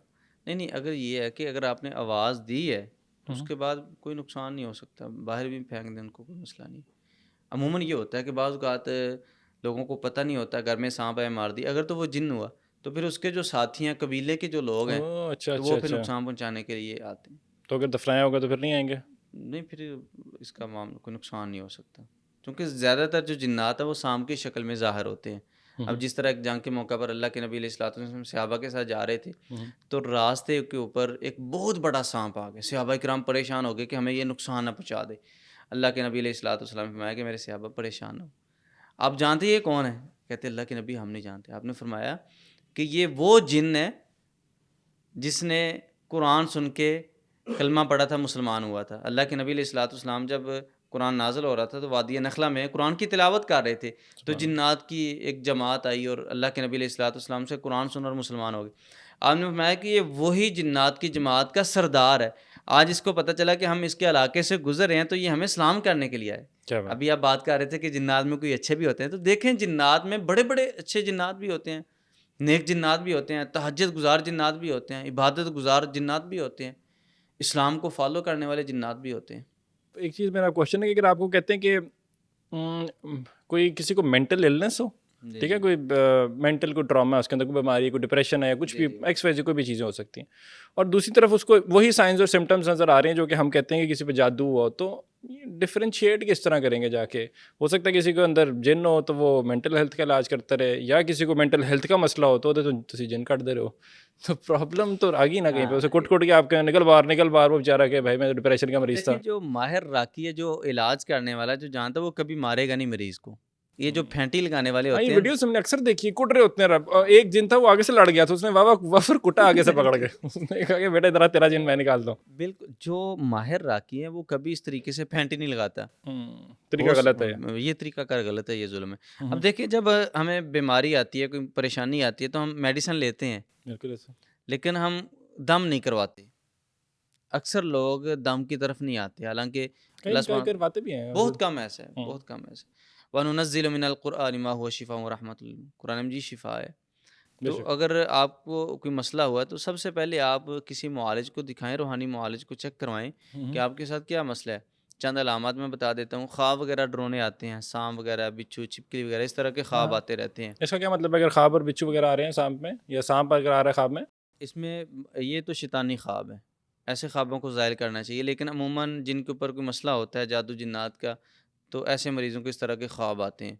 نہیں، اگر یہ ہے کہ اگر آپ نے آواز دی ہے تو اس کے بعد کوئی نقصان نہیں ہو سکتا، باہر بھی پھینک دیں ان کو، کوئی مسئلہ نہیں. عموماً یہ ہوتا ہے کہ بعض اوقات لوگوں کو پتہ نہیں ہوتا، گھر میں سانپ آئے مار دی، اگر تو وہ جن ہوا تو پھر اس کے جو ساتھی ہیں، قبیلے کے جو لوگ ہیں، تو وہ پھر نقصان پہنچانے کے لیے آتے ہیں. تو اگر دفنایا ہوگا تو پھر نہیں آئیں گے؟ نہیں، پھر اس کا معاملہ کوئی نقصان نہیں ہو سکتا، کیونکہ زیادہ تر جو جنات ہیں وہ سانپ کی شکل میں ظاہر ہوتے ہیں. اب جس طرح ایک جنگ کے موقع پر اللہ کے نبی علیہ الصلوۃ والسلام صحابہ کے ساتھ جا رہے تھے تو راستے کے اوپر ایک بہت بڑا سانپ آ گیا. صحابہ کرام پریشان ہو گئے کہ ہمیں یہ نقصان نہ پہنچا دے. اللہ کے نبی علیہ الصلوۃ والسلام نے فرمایا کہ میرے صحابہ پریشان ہو، آپ جانتے یہ کون ہے؟ کہتے اللہ کے نبی ہم نہیں جانتے. آپ نے فرمایا کہ یہ وہ جن ہے جس نے قرآن سن کے کلمہ پڑھا تھا، مسلمان ہوا تھا. اللہ کے نبی علیہ الصلوۃ والسلام جب قرآن نازل ہو رہا تھا تو وادی نخلا میں قرآن کی تلاوت کر رہے تھے تو جنات کی ایک جماعت آئی اور اللہ کے نبی علیہ الصلوۃ والسلام سے قرآن سن اور مسلمان ہو گئے. آپ نے فرمایا کہ یہ وہی جنات کی جماعت کا سردار ہے. آج اس کو پتہ چلا کہ ہم اس کے علاقے سے گزر رہے ہیں تو یہ ہمیں سلام کرنے کے لیے آئے. ابھی آپ بات کر رہے تھے کہ جنات میں کوئی اچھے بھی ہوتے ہیں، تو دیکھیں جنات میں بڑے بڑے اچھے جنات بھی ہوتے ہیں نیک جنات بھی ہوتے ہیں، تہجد گزار جنات بھی ہوتے ہیں، عبادت گزار جنات بھی ہوتے ہیں، اسلام کو فالو کرنے والے جنات بھی ہوتے ہیں۔ ایک چیز میرا کوشچن ہے کہ اگر آپ کو کہتے ہیں کہ کوئی کسی کو مینٹل ایلنس ہو، ٹھیک ہے، کوئی مینٹل کوئی ٹراما ہے، اس کے اندر کوئی بیماری ہے، کوئی ڈپریشن ہے، کچھ بھی ایکس وائی زیڈ کوئی بھی چیزیں ہو سکتی ہیں، اور دوسری طرف اس کو وہی سائنز اور سمٹمز نظر آ رہے ہیں جو کہ ہم کہتے ہیں کہ کسی پہ جادو ہوا، تو ڈفرینشیٹ کس طرح کریں گے جا کے؟ ہو سکتا ہے کسی کو اندر جن ہو تو وہ مینٹل ہیلتھ کا علاج کرتا رہے، یا کسی کو مینٹل ہیلتھ کا مسئلہ ہو تو تسی جن کٹ دے رہے ہو، تو پرابلم تو آ گئی نا کہیں پہ، اسے کٹ کے آپ کے نکل بار وہ بیچارہ کہ بھائی میں ڈپریشن کا مریض تھا۔ دیکھیں جو ماہر راقی ہے، جو علاج کرنے والا، جو جانتا ہے، وہ کبھی مارے گا نہیں مریض کو۔ یہ جو پھینٹی لگانے والے ہاں، ہوتے یہ ہیں، ویڈیوز ہم نے اکثر دیکھی، کٹ رہے ہوتے ہیں رب، اور ایک جن تھا وہ آگے سے لڑ گیا تھا، اس نے وفر کٹا آگے سے پکڑ کے، اس نے کہا کہ بیٹا ذرا تیرا جن میں نکالتا ہوں۔ بالکل جو ماہر راقی ہے وہ کبھی اس طریقے سے پھینٹی نہیں لگاتا، طریقہ غلط ہے۔ یہ طریقہ کار غلط ہے، یہ ظلم ہے۔ اب دیکھیں جب ہمیں بیماری آتی ہے، کوئی پریشانی آتی ہے، تو ہم میڈیسن لیتے ہیں، بالکل ایسا۔ لیکن ہم دم نہیں کرواتے۔ اکثر لوگ دم کی طرف نہیں آتے، حالانکہ کئی کرواتے بھی ہیں، بہت کم ایسا ہے، بہت کم ایسا۔ وَنُنَزِّلُ مِنَ الْقُرْآنِ مَا هُوَ شِفَاءٌ وَرَحْمَةٌ لِّلْمُؤْمِنِينَ، قرآن مجید شفا ہے۔ تو اگر آپ کو کوئی مسئلہ ہوا ہے تو سب سے پہلے آپ کسی معالج کو دکھائیں، روحانی معالج کو چیک کروائیں کہ آپ کے ساتھ کیا مسئلہ ہے۔ چند علامات میں بتا دیتا ہوں۔ خواب وغیرہ ڈرونے آتے ہیں، سانپ وغیرہ، بچھو، چھپکلی وغیرہ، اس طرح کے خواب آتے رہتے ہیں۔ اس کا کیا مطلب ہے اگر خواب اور بچھو وغیرہ آ رہے ہیں سانپ میں، یا سانپ اگر آ رہا ہے خواب میں؟ اس میں یہ تو شیطانی خواب ہے، ایسے خوابوں کو ظاہر کرنا چاہیے، لیکن عموماً جن کے اوپر کوئی مسئلہ ہوتا ہے جادو جنات کا، تو ایسے مریضوں کو اس طرح کے خواب آتے ہیں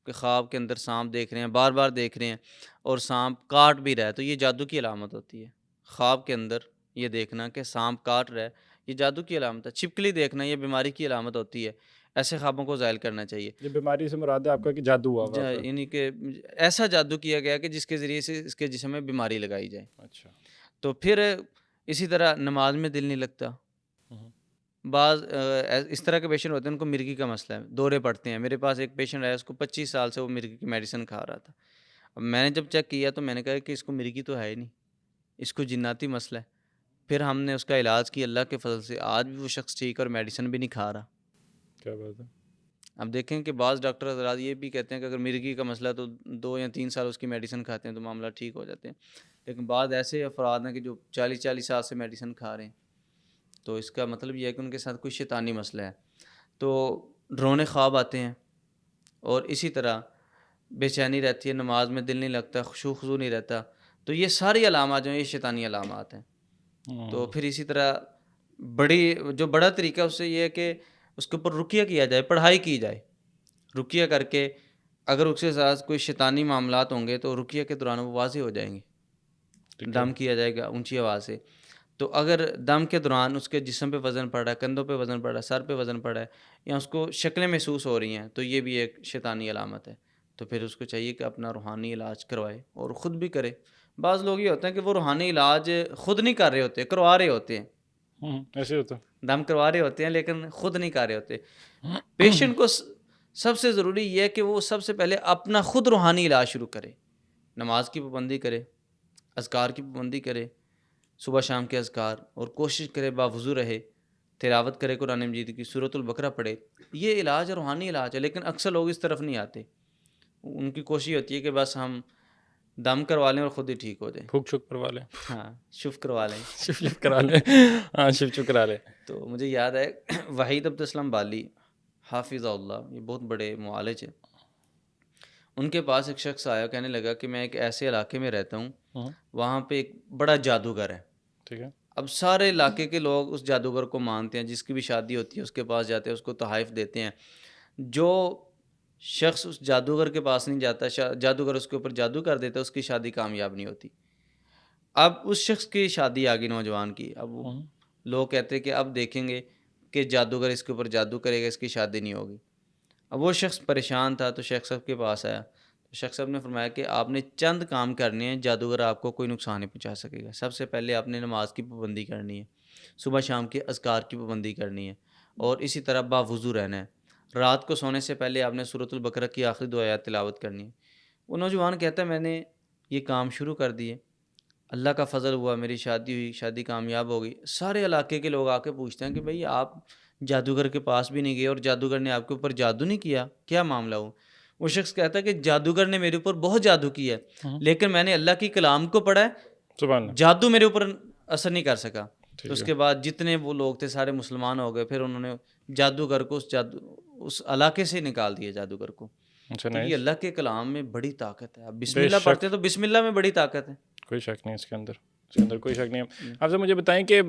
کہ خواب کے اندر سانپ دیکھ رہے ہیں، بار بار دیکھ رہے ہیں، اور سانپ کاٹ بھی رہا ہے، تو یہ جادو کی علامت ہوتی ہے۔ خواب کے اندر یہ دیکھنا کہ سانپ کاٹ رہا ہے، یہ جادو کی علامت ہے۔ چھپکلی دیکھنا یہ بیماری کی علامت ہوتی ہے، ایسے خوابوں کو ظاہر کرنا چاہیے۔ یہ بیماری سے مراد ہے آپ کا کہ جادو ہوا ہوا؟ یعنی کہ ایسا جادو کیا گیا کہ جس کے ذریعے سے اس کے جسم میں بیماری لگائی جائے۔ اچھا۔ تو پھر اسی طرح نماز میں دل نہیں لگتا۔ بعض اس طرح کے پیشنٹ ہوتے ہیں، ان کو مرگی کا مسئلہ ہے، دورے پڑتے ہیں۔ میرے پاس ایک پیشنٹ ہے، اس کو 25 سال سے وہ مرگی کی میڈیسن کھا رہا تھا۔ اب میں نے جب چیک کیا تو میں نے کہا کہ اس کو مرگی تو ہے ہی نہیں، اس کو جناتی مسئلہ ہے۔ پھر ہم نے اس کا علاج کیا، اللہ کے فضل سے آج بھی وہ شخص ٹھیک اور میڈیسن بھی نہیں کھا رہا۔ کیا بات ہے۔ اب دیکھیں کہ بعض ڈاکٹر حضرات یہ بھی کہتے ہیں کہ اگر مرگی کا مسئلہ تو 2 یا 3 سال اس کی میڈیسن کھاتے ہیں تو معاملہ ٹھیک ہو جاتے ہیں، لیکن بعض ایسے افراد ہیں کہ جو 40 سال سے میڈیسن کھا رہے ہیں، تو اس کا مطلب یہ ہے کہ ان کے ساتھ کوئی شیطانی مسئلہ ہے۔ تو ڈرونے خواب آتے ہیں، اور اسی طرح بے چینی رہتی ہے، نماز میں دل نہیں لگتا، خشوع خضوع نہیں رہتا، تو یہ ساری علامات جو ہیں یہ شیطانی علامات ہیں۔ تو پھر اسی طرح جو بڑا طریقہ اس سے یہ ہے کہ اس کے اوپر رقیہ کیا جائے، پڑھائی کی جائے، رقیہ کر کے اگر اس کے ساتھ کوئی شیطانی معاملات ہوں گے تو رقیہ کے دوران وہ واضح ہو جائیں گے۔ دم کیا جائے گا اونچی آواز سے، تو اگر دم کے دوران اس کے جسم پہ وزن پڑ رہا ہے، کندھوں پہ وزن پڑ رہا ہے، سر پہ وزن پڑ رہا ہے، یا اس کو شکلیں محسوس ہو رہی ہیں، تو یہ بھی ایک شیطانی علامت ہے۔ تو پھر اس کو چاہیے کہ اپنا روحانی علاج کروائے اور خود بھی کرے۔ بعض لوگ یہ ہوتے ہیں کہ وہ روحانی علاج خود نہیں کر رہے ہوتے، کروا رہے ہوتے ہیں، ایسے ہوتا ہے، دم کروا رہے ہوتے ہیں لیکن خود نہیں کر رہے ہوتے۔ پیشنٹ کو سب سے ضروری یہ ہے کہ وہ سب سے پہلے اپنا خود روحانی علاج شروع کرے، نماز کی پابندی کرے، اذکار کی پابندی کرے، صبح شام کے اذکار، اور کوشش کرے باوضو رہے، تلاوت کرے قرآن مجید کی، سورۃ البقرہ پڑھے۔ یہ علاج ہے، روحانی علاج ہے، لیکن اکثر لوگ اس طرف نہیں آتے۔ ان کی کوشش ہوتی ہے کہ بس ہم دم کروا لیں اور خود ہی ٹھیک ہو جائیں، پھوک چھک کروا لیں، ہاں شف کروا لیں، شف کرا لیں، ہاں شف چھک کرا لیں۔ تو مجھے یاد ہے وحید عبد السلام بالی حافظ اللہ، یہ بہت بڑے معالج ہیں، ان کے پاس ایک شخص آیا، کہنے لگا کہ میں ایک ایسے علاقے میں رہتا ہوں، وہاں پہ ایک بڑا جادوگر ہے، ٹھیک ہے۔ اب سارے علاقے کے لوگ اس جادوگر کو مانتے ہیں، جس کی بھی شادی ہوتی ہے اس کے پاس جاتے ہیں، اس کو تحائف دیتے ہیں۔ جو شخص اس جادوگر کے پاس نہیں جاتا، جادوگر اس کے اوپر جادو کر دیتا ہے، اس کی شادی کامیاب نہیں ہوتی۔ اب اس شخص کی شادی آگئی نوجوان کی، اب لوگ کہتے ہیں کہ اب دیکھیں گے کہ جادوگر اس کے اوپر جادو کرے گا، اس کی شادی نہیں ہوگی۔ اب وہ شخص پریشان تھا تو شیخ صاحب کے پاس آیا، تو شیخ صاحب نے فرمایا کہ آپ نے چند کام کرنے ہیں، جادوگر آپ کو کوئی نقصان نہیں پہنچا سکے گا۔ سب سے پہلے آپ نے نماز کی پابندی کرنی ہے، صبح شام کے اذکار کی پابندی کرنی ہے، اور اسی طرح باوضو رہنا ہے۔ رات کو سونے سے پہلے آپ نے سورۃ البقرہ کی آخری 2 آیات تلاوت کرنی ہے۔ وہ نوجوان کہتا ہے میں نے یہ کام شروع کر دیے، اللہ کا فضل ہوا، میری شادی ہوئی، شادی کامیاب ہو گئی۔ سارے علاقے کے لوگ آ کے پوچھتے ہیں کہ بھئی آپ جادوگر کے پاس بھی نہیں گئے اور جادوگر نے آپ کے اوپر جادو نہیں کیا، کیا معاملہ ہو؟ وہ شخص کہتا ہے کہ جادوگر نے میرے اوپر بہت جادو کیا ہے لیکن میں نے اللہ کی کلام کو پڑھا ہے, سبحان اللہ. جادو میرے اوپر اثر نہیں کر سکا. ٹھیک تو اس ہے. کے بعد جتنے وہ لوگ تھے سارے مسلمان ہو گئے, پھر انہوں نے جادوگر کو اس علاقے سے نکال دیا جادوگر کو. اچھا تو یہ نائس. اللہ کے کلام میں بڑی طاقت ہے. اب بسم بے اللہ شک. پڑھتے ہیں تو بسم اللہ میں بڑی طاقت ہے. کوئی شک نہیں اس کے اندر کوئی شک نہیں ہے. آپ سے مجھے بتائیں کہ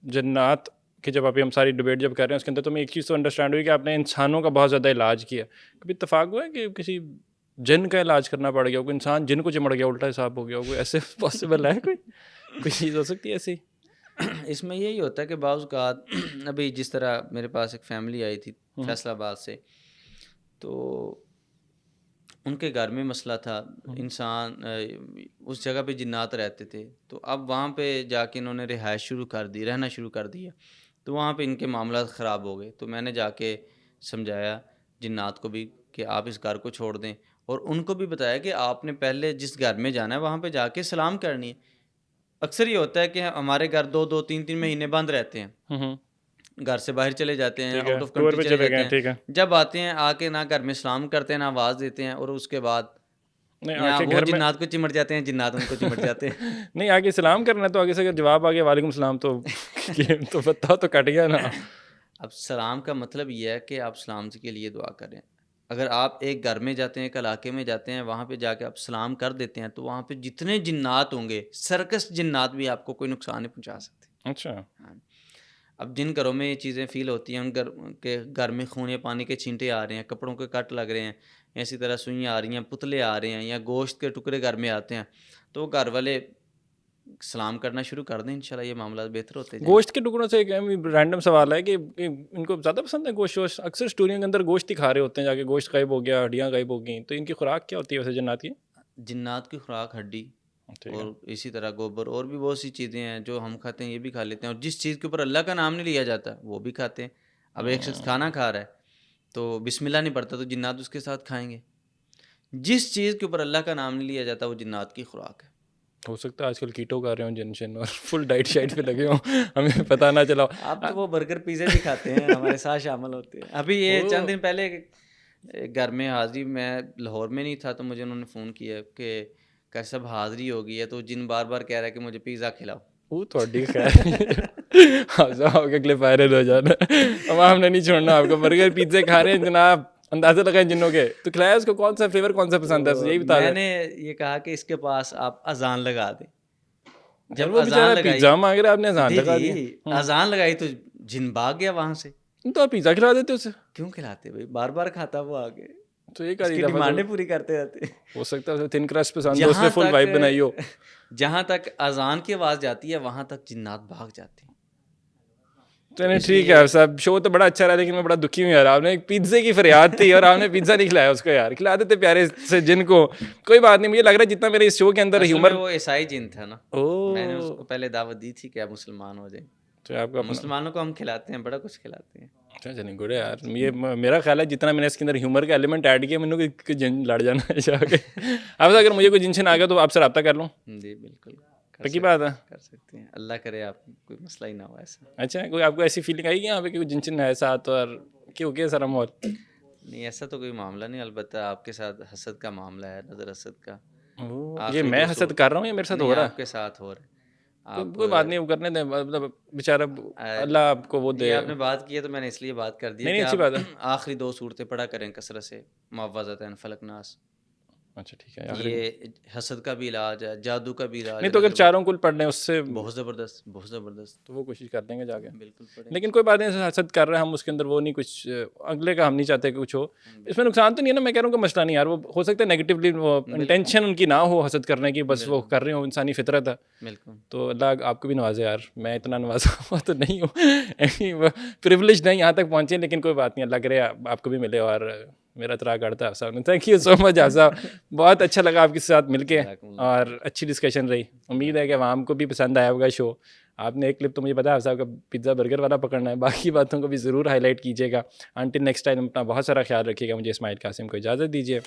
جنات کہ جب ابھی ہم ساری ڈبیٹ جب کر رہے ہیں اس کے اندر تو میں ایک چیز تو انڈرسٹینڈ ہوئی کہ آپ نے انسانوں کا بہت زیادہ علاج کیا. کبھی اتفاق ہوا ہے کہ کسی جن کا علاج کرنا پڑ گیا ہو, کوئی انسان جن کو چمڑ گیا, الٹا حساب ہو گیا ہو, کوئی ایسے پاسبل ہے کوئی چیز ہو سکتی ہے ایسی؟ اس میں یہی ہوتا ہے کہ بعض اوقات ابھی جس طرح میرے پاس ایک فیملی آئی تھی فیصل آباد سے, تو ان کے گھر میں مسئلہ تھا, انسان اس جگہ پہ جنات رہتے تھے, تو اب وہاں پہ جا کے انہوں نے رہائش رہنا شروع کر دیا, تو وہاں پہ ان کے معاملات خراب ہو گئے. تو میں نے جا کے سمجھایا جنات کو بھی کہ آپ اس گھر کو چھوڑ دیں, اور ان کو بھی بتایا کہ آپ نے پہلے جس گھر میں جانا ہے وہاں پہ جا کے سلام کرنی ہے. اکثر یہ ہوتا ہے کہ ہمارے گھر 2-3 مہینے بند رہتے ہیں, گھر سے باہر چلے جاتے ہیں, آؤٹ آف کنٹری چلے جاتے ہیں, جب آتے ہیں آ کے نہ گھر میں سلام کرتے ہیں نہ آواز دیتے ہیں, اور اس کے بعد یہاں وہ جنات کو چمٹ جاتے ہیں, جنات ان کو چمٹ جاتے ہیں. نہیں آگے سلام کرنا تو آگے سے اگر جواب آ گیا وعلیکم السلام تو بتاؤ تو کٹ گیا نا. اب سلام کا مطلب یہ ہے کہ آپ سلامتی کے لیے دعا کریں. اگر آپ ایک گھر میں جاتے ہیں, ایک علاقے میں جاتے ہیں, وہاں پہ جا کے آپ سلام کر دیتے ہیں, تو وہاں پہ جتنے جنات ہوں گے, سرکس جنات بھی آپ کو کوئی نقصان نہیں پہنچا سکتے. اچھا. اب جن گھروں میں یہ چیزیں فیل ہوتی ہیں, ان کے گھر میں خون یا پانی کے چھینٹے آ رہے ہیں, کپڑوں کے کٹ لگ رہے ہیں, اسی طرح سوئیاں آ رہی ہیں, پتلے آ رہے ہیں, یا گوشت کے ٹکڑے گھر میں آتے ہیں, تو وہ گھر والے سلام کرنا شروع کر دیں, انشاءاللہ یہ معاملات بہتر ہوتے ہیں. گوشت کے ٹکڑوں سے ایک رینڈم سوال ہے کہ ان کو زیادہ پسند ہے گوشت؟ اکثر اسٹوریوں کے اندر گوشت ہی کھا رہے ہوتے ہیں, جا کے گوشت غائب ہو گیا, ہڈیاں غائب ہو گئیں, تو ان کی خوراک کیا ہوتی ہے ویسے جنات کی؟ جنات کی خوراک ہڈی اور اسی طرح گوبر, اور بھی بہت سی چیزیں ہیں جو ہم کھاتے ہیں, یہ بھی کھا لیتے ہیں, اور جس چیز کے اوپر اللہ کا نام نہیں لیا جاتا وہ بھی کھاتے ہیں. اب ایک شخص کھانا کھا رہا ہے تو بسم اللہ نہیں پڑھتا, تو جنات اس کے ساتھ کھائیں گے. جس چیز کے اوپر اللہ کا نام نہیں لیا جاتا وہ جنات کی خوراک ہے. ہو سکتا ہے آج کل کیٹو کر رہے ہوں جن اور فل ڈائٹ شائٹ پہ لگے ہوں, ہمیں پتہ نہ چلا. آپ تو وہ برگر پیزے بھی کھاتے ہیں, ہمارے ساتھ شامل ہوتے ہیں. ابھی یہ چند دن پہلے گھر میں حاضری, میں لاہور میں نہیں تھا, تو مجھے انہوں نے فون کیا کہ کیسا حاضری ہو گئی ہے, تو جن بار بار کہہ رہا ہے کہ مجھے پیزا کھلاؤ. وہ تھوڑی خیر آپ کے کلپ وائرل ہو جانا, عوام نے نہیں چھوڑنا آپ کو. برگر پیزے کھا رہے ہیں جناب, اندازہ لگائیں جنوں کے, تو کھلایا اس کو کون سا فلیور کون سا پسند ہے, یہی بتا. میں نے یہ کہا کہ اس کے پاس آپ اذان لگا دیں. جب وہ بیچارہ پیزا مانگ رہا, آپ نے اذان لگا دی, اذان لگائی تو جن بھاگ گیا وہاں سے. تو آپ پیزا کھلا دیتے اسے؟ کیوں کھلاتے بھائی, بار بار کھاتا وہ آگے, تو یہ ڈیمانڈیں پوری کرتے رہتے. ہو سکتا ہے تھن کرسٹ پسند ہو, اس نے فل وائب بنائی ہو. جہاں تک اذان کی آواز جاتی ہے وہاں تک جنات بھاگ جاتے ہیں. چلیں ٹھیک ہے صاحب, شو تو بڑا اچھا رہا, لیکن میں بڑا دکھی ہوں یار. آپ نے ایک پیزے کی فریاد تھی اور آپ نے پیزا نہیں کھلایا اس کو یار. کھلا دیتے پیارے سے جن کو, کوئی بات نہیں. مجھے لگ رہا ہے جتنا میرے اس شو کے اندر ہیومر, وہ عیسائی جن تھا نا, میں نے اس کو پہلے دعوت دی تھی کہ آپ مسلمان ہو جائیں. تو آپ کو مسلمانوں کو ہم کھلاتے ہیں, بڑا کچھ کھلاتے ہیں. اچھا چلیں گڈ ہے یار. یہ میرا خیال ہے جتنا میں نے اس کے اندر ہیومر کا ایلیمنٹ ایڈ کیا, مجھے کوئی جن لڑ جانا ہے جا کے. اب اگر مجھے کوئی جنشن آ گیا تو آپ سے رابطہ کر لوں. جی بالکل پکی بات ہے, کر سکتے ہیں. اللہ کرے آپ کوئی مسئلہ ہی نہ ہو ایسا. اچھا, کوئی آپ کو ایسی فیلنگ آئی کہ یہاں پہ کوئی جنشن ہے ساتھ, اور کیوں کیا سارا ماحول؟ نہیں ایسا تو کوئی معاملہ نہیں, البتہ آپ کے ساتھ حسد کا معاملہ ہے, نظر حسد کا. یہ میں حسد کر رہا ہوں یا میرے ساتھ ہو رہا ہے؟ آپ کے ساتھ ہو رہا ہے. کوئی بات نہیں, وہ کرنے دیں, مطلب بیچارہ اللہ آپ کو وہ دے. آپ نے بات کی ہے تو میں نے اس لیے بات کر دی. نہیں اچھی بات ہے. آخری 2 صورتیں پڑھا کریں کثرت سے, معوذتین فلق ناس. اچھا ٹھیک ہے. یہ حسد کا بھی علاج ہے, جادو کا بھی علاج. نہیں تو اگر چاروں کل پڑھ لیں اس سے بہت زبردست, بہت زبردست, تو وہ کوشش کر دیں گے جا کے. بالکل پڑھیں. لیکن کوئی بات نہیں, حسد کر رہے ہیں ہم, اس کے اندر وہ نہیں کچھ اگلے کا ہم نہیں چاہتے کہ کچھ ہو. اس میں نقصان تو نہیں ہے نا, میں کہہ رہا ہوں کہ مسئلہ نہیں یار, وہ ہو سکتا ہے نیگیٹولی وہ انٹینشن ان کی نہ ہو حسد کرنے کی, بس وہ کر رہے ہوں, انسانی فطرت ہے. بالکل. تو اللہ آپ کو بھی نوازے یار, میں اتنا نوازا ہوا تو نہیں ہوں, پریولیج نہیں یہاں تک پہنچے, لیکن کوئی بات نہیں, اللہ کرے آپ کو بھی ملے. اور میرا طرح کرتا ہے صاحب نے. تھینک یو سو مچ صاحب, بہت اچھا لگا آپ کے ساتھ مل کے, اور اچھی ڈسکشن رہی. امید ہے کہ عوام کو بھی پسند آیا ہوگا شو. آپ نے ایک کلپ تو مجھے پتا ہے صاحب کا پیزا برگر والا پکڑنا ہے, باقی باتوں کو بھی ضرور ہائی لائٹ کیجیے گا. انٹل نیکسٹ ٹائم اپنا بہت سارا خیال رکھیے گا. مجھے اسماعیل قاسم کو اجازت دیجیے.